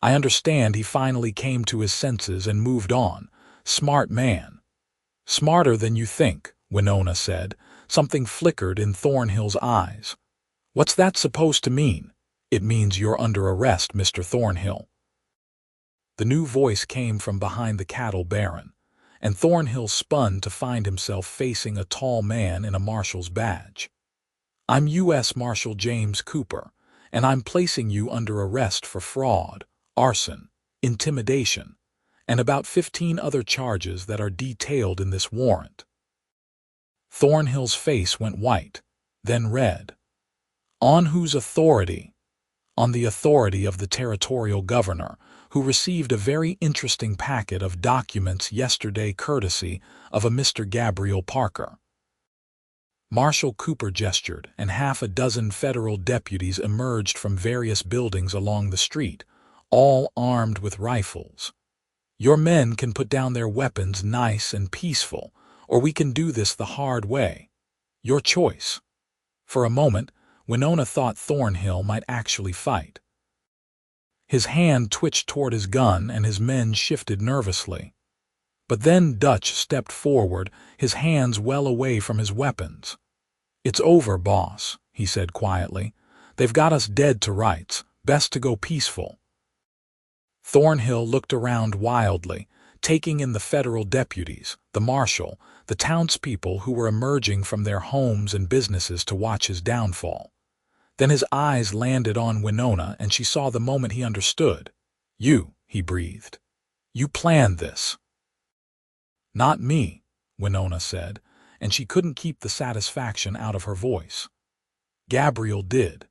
I understand he finally came to his senses and moved on. Smart man." "Smarter than you think," Winona said. Something flickered in Thornhill's eyes. "What's that supposed to mean?" "It means you're under arrest, Mr. Thornhill." The new voice came from behind the cattle baron, and Thornhill spun to find himself facing a tall man in a marshal's badge. "I'm U.S. Marshal James Cooper, and I'm placing you under arrest for fraud, arson, intimidation, and about 15 other charges that are detailed in this warrant." Thornhill's face went white, then red. "On whose authority?" "On the authority of the territorial governor, who received a very interesting packet of documents yesterday courtesy of a Mr. Gabriel Parker." Marshal Cooper gestured, and half a dozen federal deputies emerged from various buildings along the street, all armed with rifles. "Your men can put down their weapons nice and peaceful, or we can do this the hard way. Your choice." For a moment, Winona thought Thornhill might actually fight. His hand twitched toward his gun and his men shifted nervously. But then Dutch stepped forward, his hands well away from his weapons. "It's over, boss," he said quietly. "They've got us dead to rights. Best to go peaceful." Thornhill looked around wildly, taking in the federal deputies, the marshal, the townspeople who were emerging from their homes and businesses to watch his downfall. Then his eyes landed on Winona, and she saw the moment he understood. "You," he breathed. "You planned this." "Not me," Winona said, and she couldn't keep the satisfaction out of her voice. "Gabriel did.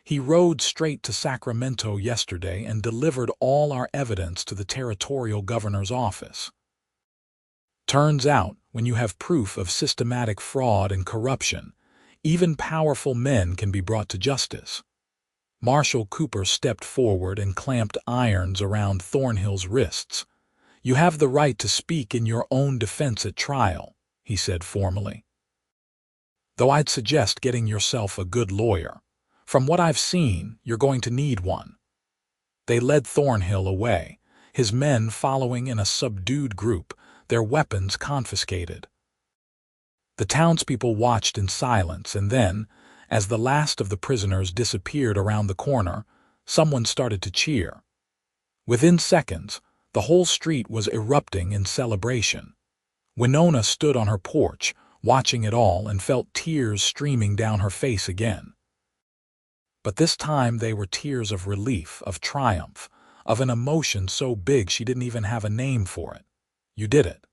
He rode straight to Sacramento yesterday and delivered all our evidence to the territorial governor's office. Turns out, when you have proof of systematic fraud and corruption, even powerful men can be brought to justice." Marshal Cooper stepped forward and clamped irons around Thornhill's wrists. "You have the right to speak in your own defense at trial," he said formally. "Though I'd suggest getting yourself a good lawyer. From what I've seen, you're going to need one." They led Thornhill away, his men following in a subdued group, their weapons confiscated. The townspeople watched in silence, and then, as the last of the prisoners disappeared around the corner, someone started to cheer. Within seconds, the whole street was erupting in celebration. Winona stood on her porch, watching it all, and felt tears streaming down her face again. But this time they were tears of relief, of triumph, of an emotion so big she didn't even have a name for it. "You did it."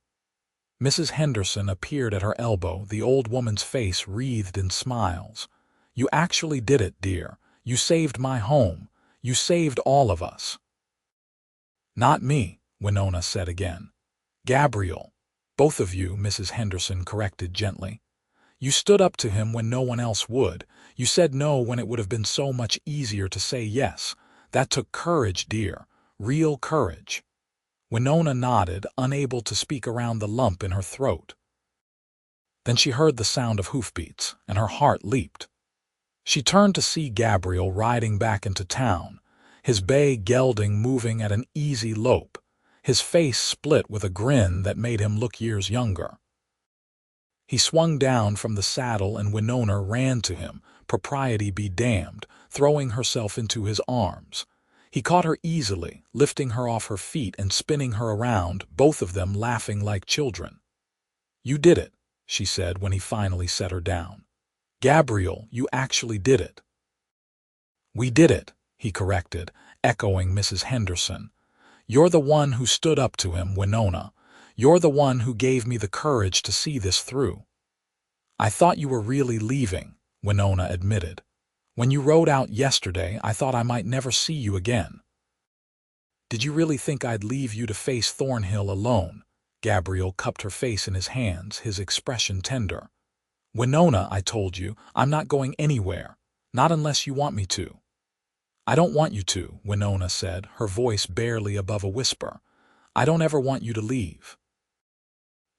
Mrs. Henderson appeared at her elbow, the old woman's face wreathed in smiles. "You actually did it, dear. You saved my home. You saved all of us." "Not me," Winona said again. "Gabriel. Both of you," Mrs. Henderson corrected gently. "You stood up to him when no one else would. You said no when it would have been so much easier to say yes. That took courage, dear. Real courage." Winona nodded, unable to speak around the lump in her throat. Then she heard the sound of hoofbeats, and her heart leaped. She turned to see Gabriel riding back into town, his bay gelding moving at an easy lope, his face split with a grin that made him look years younger. He swung down from the saddle and Winona ran to him, propriety be damned, throwing herself into his arms. He caught her easily, lifting her off her feet and spinning her around, both of them laughing like children. "You did it," she said when he finally set her down. "Gabriel, you actually did it." "We did it," he corrected, echoing Mrs. Henderson. "You're the one who stood up to him, Winona. You're the one who gave me the courage to see this through." "I thought you were really leaving," Winona admitted. When you rode out yesterday, I thought I might never see you again. Did you really think I'd leave you to face Thornhill alone? Gabriel cupped her face in his hands, his expression tender. Winona, I told you, I'm not going anywhere. Not unless you want me to. I don't want you to, Winona said, her voice barely above a whisper. I don't ever want you to leave.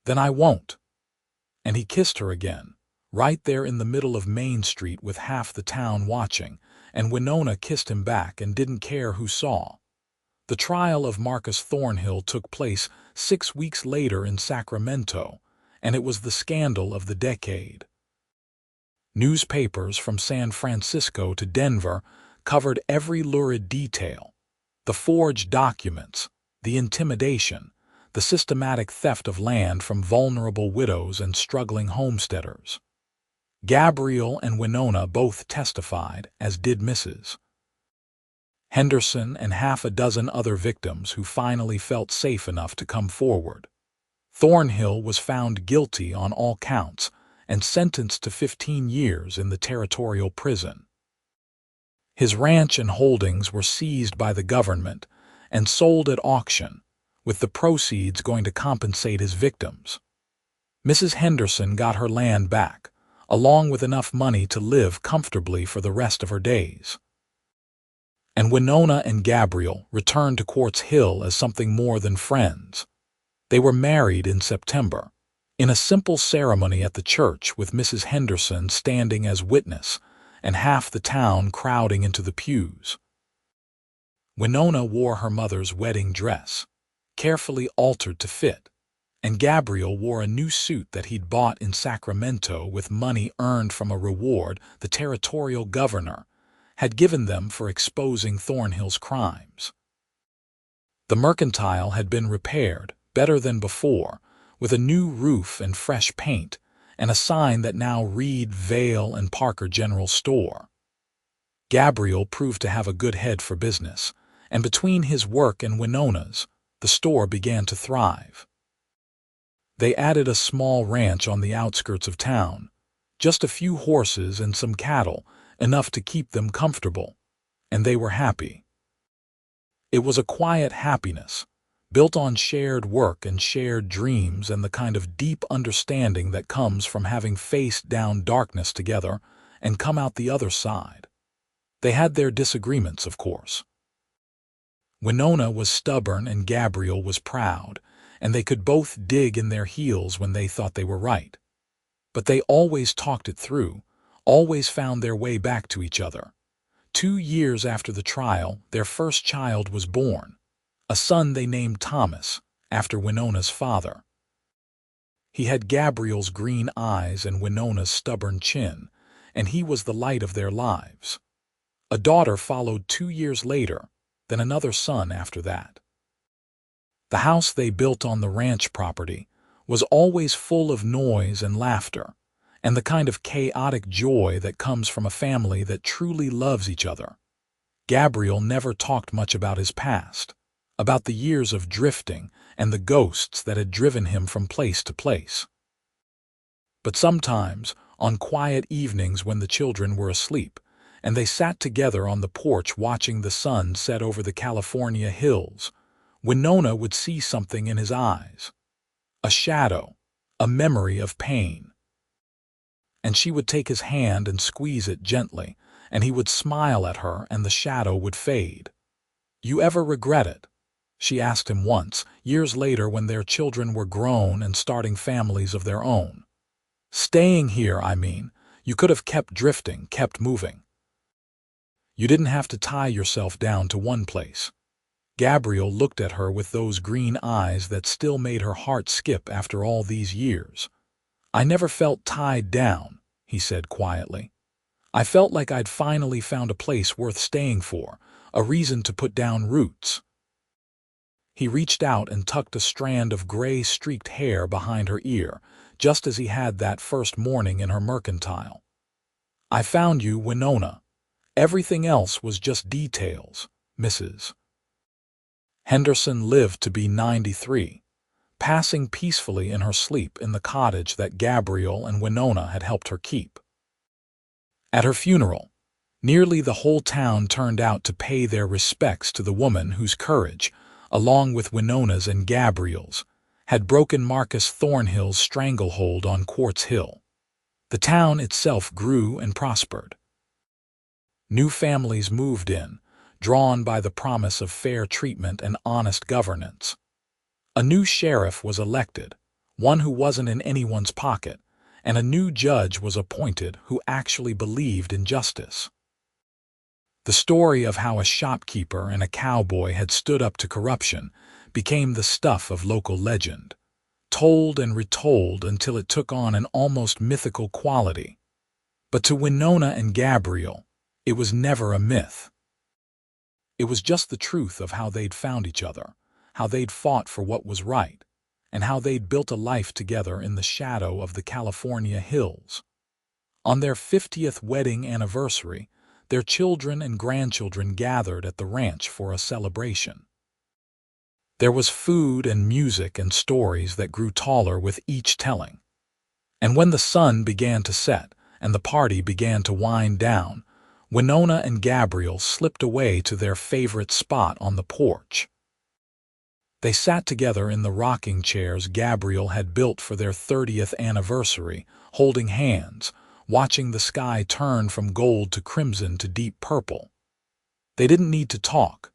Then I won't. And he kissed her again, right there in the middle of Main Street with half the town watching, and Winona kissed him back and didn't care who saw. The trial of Marcus Thornhill took place 6 weeks later in Sacramento, and it was the scandal of the decade. Newspapers from San Francisco to Denver covered every lurid detail: the forged documents, the intimidation, the systematic theft of land from vulnerable widows and struggling homesteaders. Gabriel and Winona both testified, as did Mrs. Henderson and half a dozen other victims who finally felt safe enough to come forward. Thornhill was found guilty on all counts and sentenced to 15 years in the territorial prison. His ranch and holdings were seized by the government and sold at auction, with the proceeds going to compensate his victims. Mrs. Henderson got her land back, along with enough money to live comfortably for the rest of her days. And Winona and Gabriel returned to Quartz Hill as something more than friends. They were married in September, in a simple ceremony at the church with Mrs. Henderson standing as witness and half the town crowding into the pews. Winona wore her mother's wedding dress, carefully altered to fit, and Gabriel wore a new suit that he'd bought in Sacramento with money earned from a reward the territorial governor had given them for exposing Thornhill's crimes. The mercantile had been repaired, better than before, with a new roof and fresh paint, and a sign that now read Vale and Parker General Store. Gabriel proved to have a good head for business, and between his work and Winona's, the store began to thrive. They added a small ranch on the outskirts of town, just a few horses and some cattle, enough to keep them comfortable, and they were happy. It was a quiet happiness, built on shared work and shared dreams and the kind of deep understanding that comes from having faced down darkness together and come out the other side. They had their disagreements, of course. Winona was stubborn and Gabriel was proud, and they could both dig in their heels when they thought they were right. But they always talked it through, always found their way back to each other. 2 years after the trial, their first child was born, a son they named Thomas, after Winona's father. He had Gabriel's green eyes and Winona's stubborn chin, and he was the light of their lives. A daughter followed 2 years later, then another son after that. The house they built on the ranch property was always full of noise and laughter, and the kind of chaotic joy that comes from a family that truly loves each other. Gabriel never talked much about his past, about the years of drifting and the ghosts that had driven him from place to place. But sometimes, on quiet evenings when the children were asleep, and they sat together on the porch watching the sun set over the California hills, Winona would see something in his eyes. A shadow, a memory of pain. And she would take his hand and squeeze it gently, and he would smile at her and the shadow would fade. "You ever regret it?" she asked him once, years later when their children were grown and starting families of their own. "Staying here, I mean. You could have kept drifting, kept moving. You didn't have to tie yourself down to one place." Gabriel looked at her with those green eyes that still made her heart skip after all these years. "I never felt tied down," he said quietly. "I felt like I'd finally found a place worth staying for, a reason to put down roots." He reached out and tucked a strand of gray-streaked hair behind her ear, just as he had that first morning in her mercantile. "I found you, Winona. Everything else was just details, Mrs. Henderson lived to be 93, passing peacefully in her sleep in the cottage that Gabriel and Winona had helped her keep. At her funeral, Nearly the whole town turned out to pay their respects to the woman whose courage, along with Winona's and Gabriel's, had broken Marcus Thornhill's stranglehold on Quartz Hill. The town itself grew and prospered. New families moved in, drawn by the promise of fair treatment and honest governance. A new sheriff was elected, one who wasn't in anyone's pocket, and a new judge was appointed who actually believed in justice. The story of how a shopkeeper and a cowboy had stood up to corruption became the stuff of local legend, told and retold until it took on an almost mythical quality. But to Winona and Gabriel, it was never a myth. It was just the truth of how they'd found each other, how they'd fought for what was right, and how they'd built a life together in the shadow of the California hills. On their 50th wedding anniversary, their children and grandchildren gathered at the ranch for a celebration. There was food and music and stories that grew taller with each telling. And when the sun began to set and the party began to wind down, Winona and Gabriel slipped away to their favorite spot on the porch. They sat together in the rocking chairs Gabriel had built for their 30th anniversary, holding hands, watching the sky turn from gold to crimson to deep purple. They didn't need to talk.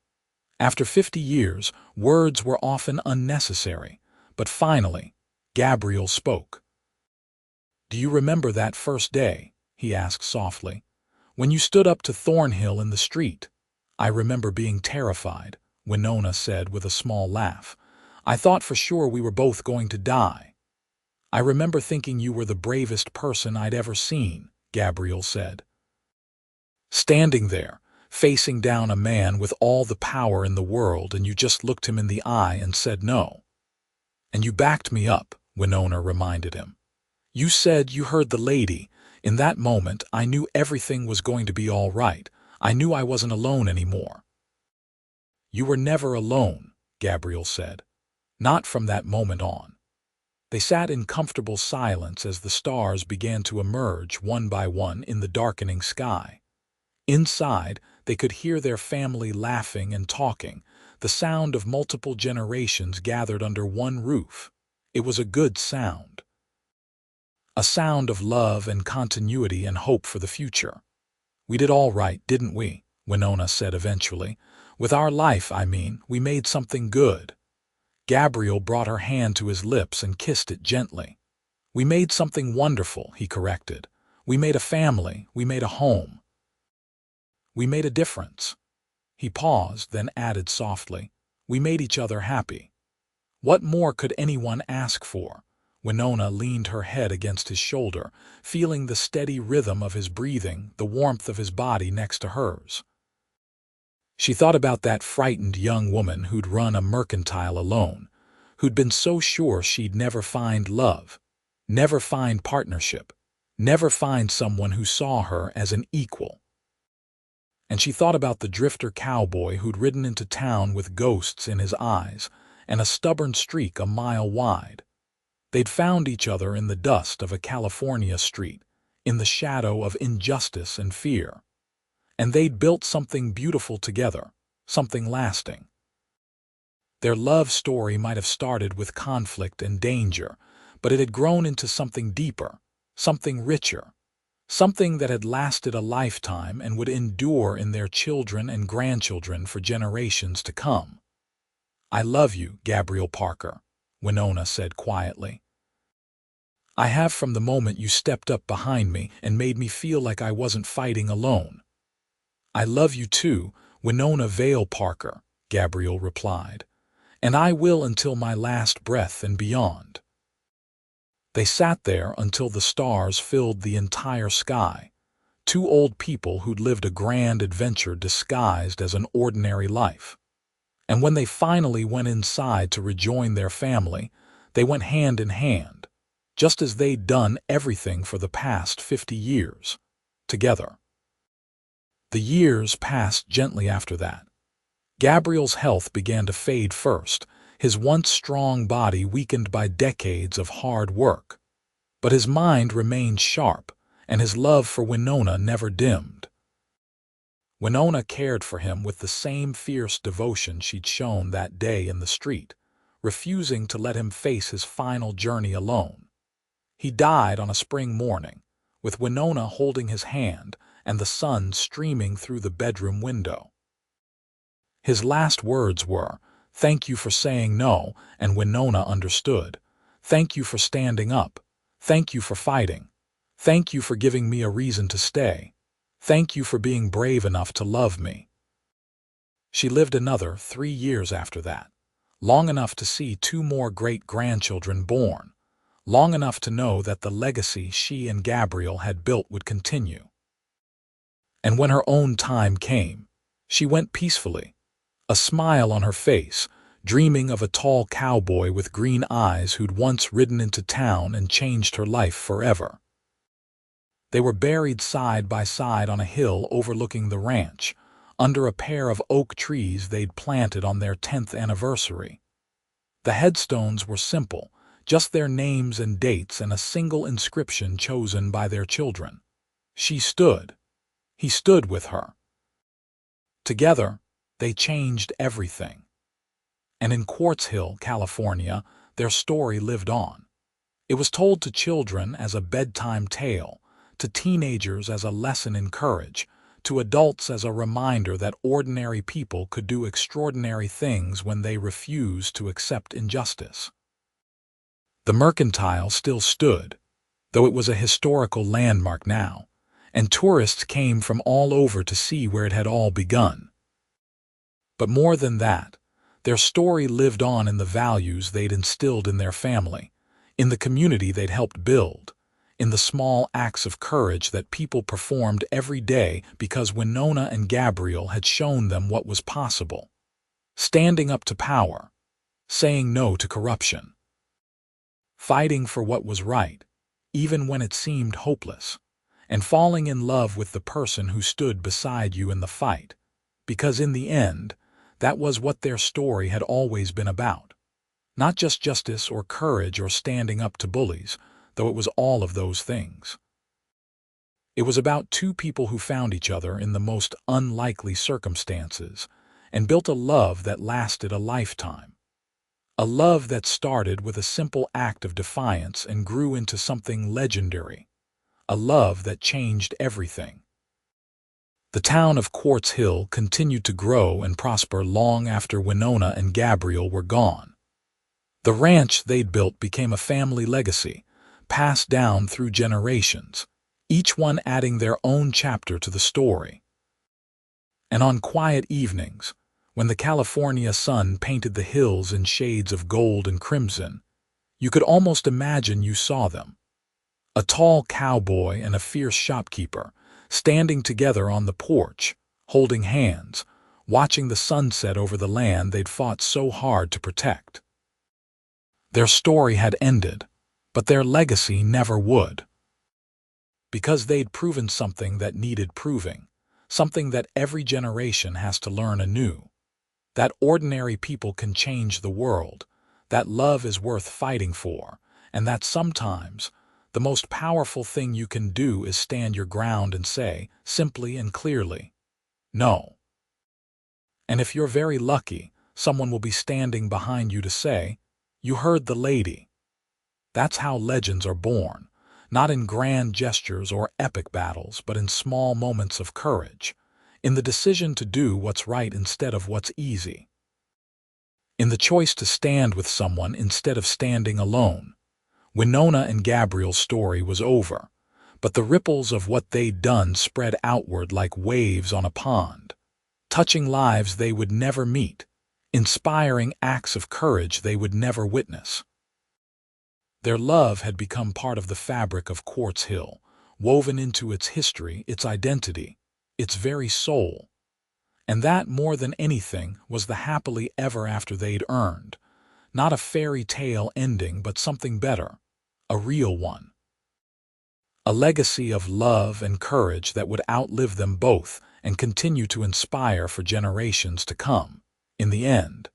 After 50 years, words were often unnecessary, but finally, Gabriel spoke. "Do you remember that first day?" he asked softly. "When you stood up to Thornhill in the street?" "I remember being terrified," Winona said with a small laugh. "I thought for sure we were both going to die." "I remember thinking you were the bravest person I'd ever seen," Gabriel said. "Standing there, facing down a man with all the power in the world, and you just looked him in the eye and said no." "And you backed me up," Winona reminded him. "You said you heard the lady. In that moment, I knew everything was going to be all right. I knew I wasn't alone anymore." "You were never alone," Gabriel said. "Not from that moment on." They sat in comfortable silence as the stars began to emerge one by one in the darkening sky. Inside, they could hear their family laughing and talking, the sound of multiple generations gathered under one roof. It was a good sound. A sound of love and continuity and hope for the future. "We did all right, didn't we?" Winona said eventually. "With our life, I mean, we made something good." Gabriel brought her hand to his lips and kissed it gently. "We made something wonderful," he corrected. "We made a family, we made a home. We made a difference." He paused, then added softly, "We made each other happy." What more could anyone ask for? Winona leaned her head against his shoulder, feeling the steady rhythm of his breathing, the warmth of his body next to hers. She thought about that frightened young woman who'd run a mercantile alone, who'd been so sure she'd never find love, never find partnership, never find someone who saw her as an equal. And she thought about the drifter cowboy who'd ridden into town with ghosts in his eyes and a stubborn streak a mile wide. They'd found each other in the dust of a California street, in the shadow of injustice and fear. And they'd built something beautiful together, something lasting. Their love story might have started with conflict and danger, but it had grown into something deeper, something richer, something that had lasted a lifetime and would endure in their children and grandchildren for generations to come. "I love you, Gabriel Parker," Winona said quietly. "I have from the moment you stepped up behind me and made me feel like I wasn't fighting alone." "I love you too, Winona Vale Parker," Gabriel replied. "And I will until my last breath and beyond." They sat there until the stars filled the entire sky, two old people who'd lived a grand adventure disguised as an ordinary life. And when they finally went inside to rejoin their family, they went hand in hand, just as they'd done everything for the past 50 years, together. The years passed gently after that. Gabriel's health began to fade first, his once strong body weakened by decades of hard work. But his mind remained sharp, and his love for Winona never dimmed. Winona cared for him with the same fierce devotion she'd shown that day in the street, refusing to let him face his final journey alone. He died on a spring morning, with Winona holding his hand and the sun streaming through the bedroom window. His last words were, "Thank you for saying no," and Winona understood. "Thank you for standing up. Thank you for fighting. Thank you for giving me a reason to stay. Thank you for being brave enough to love me." She lived another 3 years after that, long enough to see 2 more great-grandchildren born, long enough to know that the legacy she and Gabriel had built would continue. And when her own time came, she went peacefully, a smile on her face, dreaming of a tall cowboy with green eyes who'd once ridden into town and changed her life forever. They were buried side by side on a hill overlooking the ranch, under a pair of oak trees they'd planted on their 10th anniversary. The headstones were simple, just their names and dates and a single inscription chosen by their children. She stood. He stood with her. Together, they changed everything. And in Quartz Hill, California, their story lived on. It was told to children as a bedtime tale, to teenagers as a lesson in courage, to adults as a reminder that ordinary people could do extraordinary things when they refused to accept injustice. The mercantile still stood, though it was a historical landmark now, and tourists came from all over to see where it had all begun. But more than that, their story lived on in the values they'd instilled in their family, in the community they'd helped build, in the small acts of courage that people performed every day because Winona and Gabriel had shown them what was possible. Standing up to power, saying no to corruption, fighting for what was right, even when it seemed hopeless, and falling in love with the person who stood beside you in the fight, because in the end, that was what their story had always been about. Not just justice or courage or standing up to bullies, though it was all of those things. It was about 2 people who found each other in the most unlikely circumstances and built a love that lasted a lifetime. A love that started with a simple act of defiance and grew into something legendary. A love that changed everything. The town of Quartz Hill continued to grow and prosper long after Winona and Gabriel were gone. The ranch they'd built became a family legacy, passed down through generations, each one adding their own chapter to the story. And on quiet evenings, when the California sun painted the hills in shades of gold and crimson, you could almost imagine you saw them. A tall cowboy and a fierce shopkeeper, standing together on the porch, holding hands, watching the sunset over the land they'd fought so hard to protect. Their story had ended, but their legacy never would. Because they'd proven something that needed proving, something that every generation has to learn anew. That ordinary people can change the world, that love is worth fighting for, and that sometimes the most powerful thing you can do is stand your ground and say, simply and clearly, no. And if you're very lucky, someone will be standing behind you to say, "You heard the lady." That's how legends are born, not in grand gestures or epic battles, but in small moments of courage, in the decision to do what's right instead of what's easy, in the choice to stand with someone instead of standing alone. Winona and Gabriel's story was over, but the ripples of what they'd done spread outward like waves on a pond, touching lives they would never meet, inspiring acts of courage they would never witness. Their love had become part of the fabric of Quartz Hill, woven into its history, its identity, its very soul. And that, more than anything, was the happily ever after they'd earned. Not a fairy tale ending, but something better, a real one. A legacy of love and courage that would outlive them both and continue to inspire for generations to come. In the end,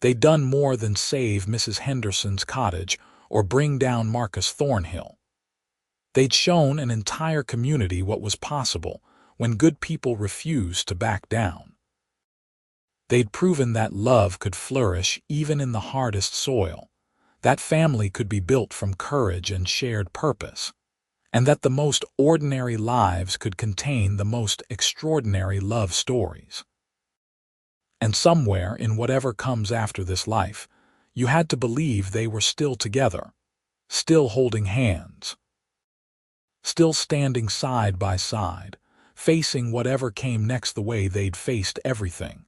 they'd done more than save Mrs. Henderson's cottage or bring down Marcus Thornhill. They'd shown an entire community what was possible when good people refused to back down. They'd proven that love could flourish even in the hardest soil, that family could be built from courage and shared purpose, and that the most ordinary lives could contain the most extraordinary love stories. And somewhere in whatever comes after this life, you had to believe they were still together, still holding hands, still standing side by side, facing whatever came next the way they'd faced everything.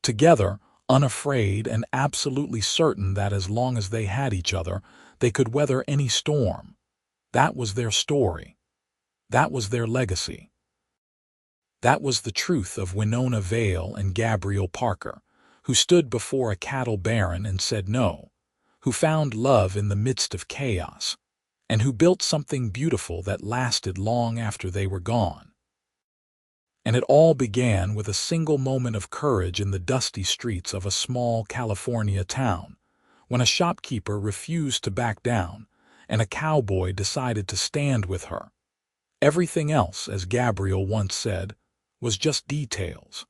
Together, unafraid and absolutely certain that as long as they had each other, they could weather any storm. That was their story. That was their legacy. That was the truth of Winona Vale and Gabriel Parker, who stood before a cattle baron and said no, who found love in the midst of chaos, and who built something beautiful that lasted long after they were gone. And it all began with a single moment of courage in the dusty streets of a small California town, when a shopkeeper refused to back down and a cowboy decided to stand with her. Everything else, as Gabriel once said, was just details.